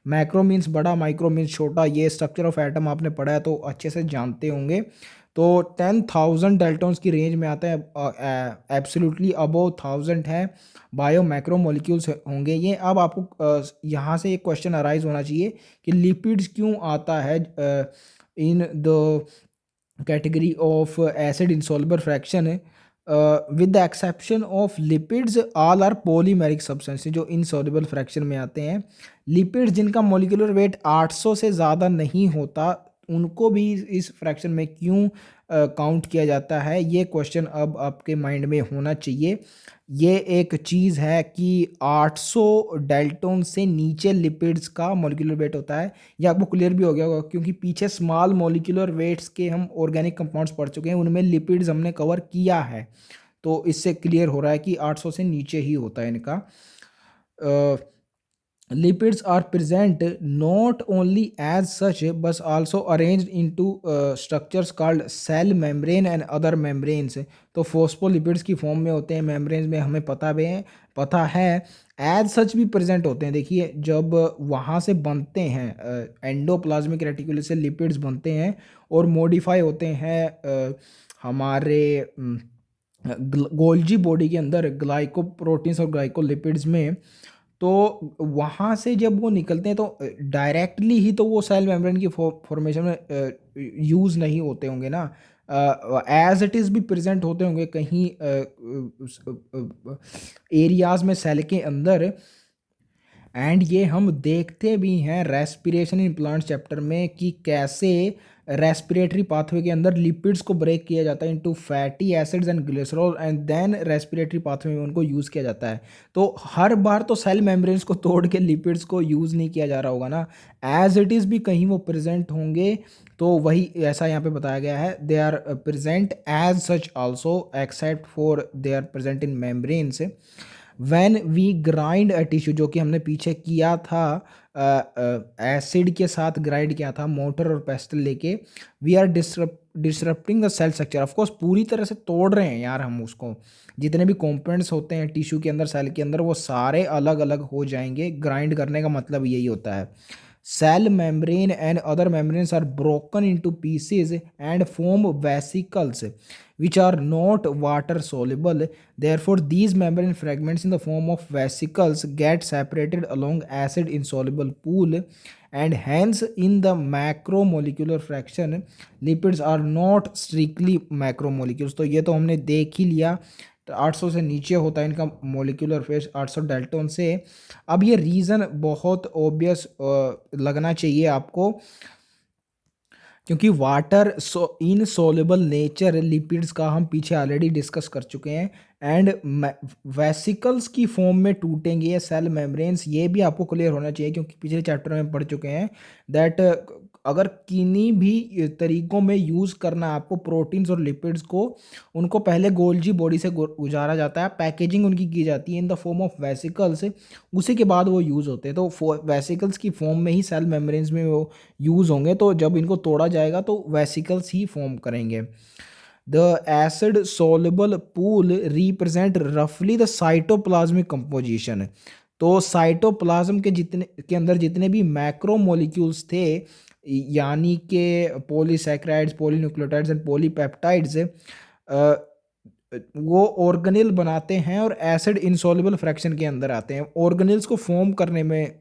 Macro means बड़ा, micro means छोटा। ये structure of atom आपने पढ़ा है तो अच्छे से जानते होंगे। तो 10,000 डेल्टॉन्स की रेंज में आता है, एब्सोल्युटली अबव 1000 है। बायो मैक्रो मॉलिक्यूल्स होंगे ये। अब आपको यहाँ से एक क्वेश्चन अराइज होना चाहिए कि लिपिड्स क्यों आता है in the category of acid insoluble fraction. With the exception of lipids all are polymeric substance जो insoluble फ्रैक्शन में आते हैं। लिपिड्स जिनका मोलिकुलर वेट 800 से ज़्यादा नहीं होता उनको भी इस फ्रैक्शन में क्यों काउंट किया जाता है, ये क्वेश्चन अब आपके माइंड में होना चाहिए। ये एक चीज़ है कि 800 डेल्टॉन से नीचे लिपिड्स का मोलिकुलर वेट होता है। ये आपको क्लियर भी हो गया होगा क्योंकि पीछे स्मॉल मोलिकुलर वेट्स के हम ऑर्गेनिक कंपाउंड्स पढ़ चुके हैं, उनमें लिपिड्स हमने कवर किया है। तो इससे क्लियर हो रहा है कि 800 से नीचे ही होता है इनका। lipids are present not only as such but also arranged into structures called cell membrane and other membranes। तो फॉस्फोलिपिड्स की फॉर्म में होते हैं मेम्ब्रेन्स में, हमें पता है एज सच भी प्रेजेंट होते हैं। देखिए जब वहाँ से बनते हैं एंडोप्लाज्मिक रेटिकुलम से लिपिड्स बनते हैं और मॉडिफाई होते हैं हमारे गोल्जी बॉडी के अंदर ग्लाइकोप्रोटीन्स और ग्लाइकोलिपिड्स में। तो वहाँ से जब वो निकलते हैं तो डायरेक्टली ही तो वो सेल मेम्ब्रेन की फॉर्मेशन में यूज़ नहीं होते होंगे ना, एज इट इज़ भी प्रेजेंट होते होंगे कहीं एरियाज में सेल के अंदर। एंड ये हम देखते भी हैं रेस्पिरेशन इन प्लांट्स चैप्टर में कि कैसे रेस्पिरेटरी पाथवे के अंदर लिपिड्स को ब्रेक किया जाता है into fatty acids and glycerol and then respiratory pathway में उनको यूज़ किया जाता है। तो हर बार तो सेल मेम्ब्रेन्स को तोड़ के लिपिड्स को यूज़ नहीं किया जा रहा होगा ना, एज इट इज़ भी कहीं वो प्रेजेंट होंगे। तो वही ऐसा यहाँ पे बताया गया है, they are present as such also except for they are present in membranes. When we grind a tissue, जो कि हमने पीछे किया था एसिड के साथ ग्राइंड किया था मोटर और पेस्टल लेके, we are disrupting the cell structure. Of course पूरी तरह से तोड़ रहे हैं यार हम उसको, जितने भी कंपोनेंट्स होते हैं टिश्यू के अंदर सेल के अंदर वो सारे अलग अलग हो जाएंगे। ग्राइंड करने का मतलब यही होता है। Cell membrane and other membranes are broken into pieces and form vesicles which are not water soluble. Therefore, these membrane fragments in the form of vesicles get separated along acid insoluble pool, and hence in the macromolecular fraction lipids are not strictly macromolecules। तो ये तो हमने देख ही लिया, तो 800 से नीचे होता है इनका मोलिकुलर फेस 800 डेल्टॉन से। अब ये रीज़न बहुत ऑब्वियस लगना चाहिए आपको, क्योंकि वाटर इनसॉल्युबल नेचर लिपिड्स का हम पीछे ऑलरेडी डिस्कस कर चुके हैं। एंड वेसिकल्स की फॉर्म में टूटेंगे ये सेल मेम्ब्रेन्स, ये भी आपको क्लियर होना चाहिए क्योंकि पिछले चैप्टर में पढ़ चुके हैं दैट अगर किन्हीं भी तरीकों में यूज़ करना है आपको प्रोटीन्स और लिपिड्स को, उनको पहले गोल्जी बॉडी से गुजारा जाता है, पैकेजिंग उनकी की जाती है in the form of vesicles, उसी के बाद वो यूज़ होते हैं। तो वेसिकल्स की फॉर्म में ही सेल मेम्ब्रेन्स में वो यूज़ होंगे, तो जब इनको तोड़ा जाएगा तो वेसिकल्स ही फॉर्म करेंगे। The acid soluble pool represent रफली द साइटोप्लाज्मिक कंपोजिशन। तो साइटोप्लाज्म के अंदर जितने भी मैक्रोमोलिक्यूल्स थे, यानी कि पॉलीसैकेराइड्स, पॉलीन्यूक्लियोटाइड्स एंड पॉलीपेप्टाइड्स, वो ऑर्गेनेल बनाते हैं और एसिड इंसॉल्युबल फ्रैक्शन के अंदर आते हैं। ऑर्गेनेल्स को फॉर्म करने में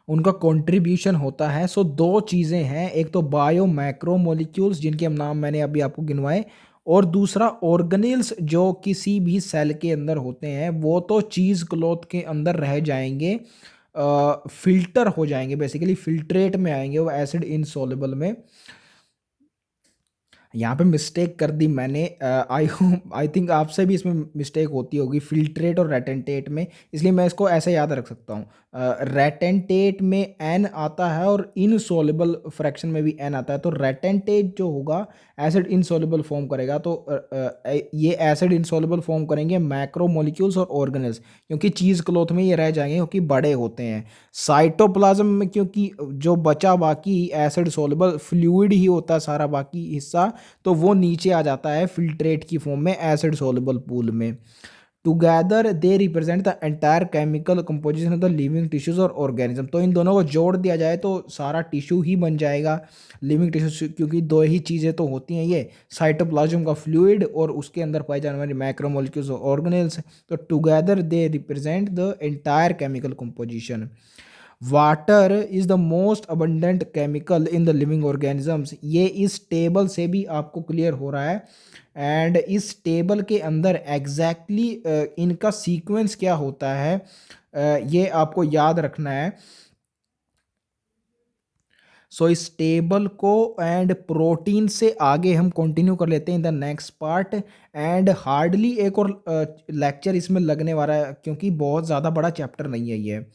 उनका कंट्रीब्यूशन होता है। सो दो चीज़ें हैं, एक तो बायो मैक्रोमोलिक्यूल्स जिनके नाम मैंने अभी आपको गिनवाए, और दूसरा ऑर्गेनेल्स जो किसी भी सेल के अंदर होते हैं, वो तो चीज़ क्लॉथ के अंदर रह जाएंगे, फिल्टर हो जाएंगे, बेसिकली फिल्ट्रेट में आएंगे वो एसिड इनसॉल्युबल में। यहाँ पे मिस्टेक कर दी मैंने, आई थिंक आपसे भी इसमें मिस्टेक होती होगी फिल्ट्रेट और रेटेंटेट में, इसलिए मैं इसको ऐसे याद रख सकता हूँ। रेटेंटेट में एन आता है और इनसॉल्युबल फ्रैक्शन में भी एन आता है। तो रेटेंटेट जो होगा एसिड इनसॉल्युबल फॉर्म करेगा, तो ये एसिड इनसॉल्युबल फॉर्म करेंगे मैक्रोमोलिक्यूल्स और ऑर्गेनेल्स, क्योंकि चीज़ क्लॉथ में ये रह जाएंगे क्योंकि बड़े होते हैं। साइटोप्लाज्म में क्योंकि जो बचा बाकी एसिड सॉल्युबल फ्लूइड ही होता है सारा बाकी हिस्सा, तो वो नीचे आ जाता है फिल्ट्रेट की फॉर्म में एसिड सोल्युबल पूल में। Together they represent the entire chemical composition of the living tissues और ऑर्गेनिज्म। तो इन दोनों को जोड़ दिया जाए तो सारा टिश्यू ही बन जाएगा, लिविंग टिश्यू, क्योंकि दो ही चीज़ें तो होती हैं, ये साइटोप्लाज्म का फ्लूइड और उसके अंदर पाए जाने वाले मैक्रोमोलिक्यूल्स और ऑर्गेनेल्स। तो together they represent the entire chemical composition. Water is the most abundant chemical in the living organisms. ये इस टेबल से भी आपको क्लियर हो रहा है। एंड इस टेबल के अंदर एग्जैक्टली इनका सीक्वेंस क्या होता है, ये आपको याद रखना है। सो इस टेबल को एंड प्रोटीन से आगे हम कंटिन्यू कर लेते हैं in the next part. And hardly एक और लेक्चर इसमें लगने वाला है, क्योंकि बहुत ज़्यादा बड़ा चैप्टर नहीं है ये।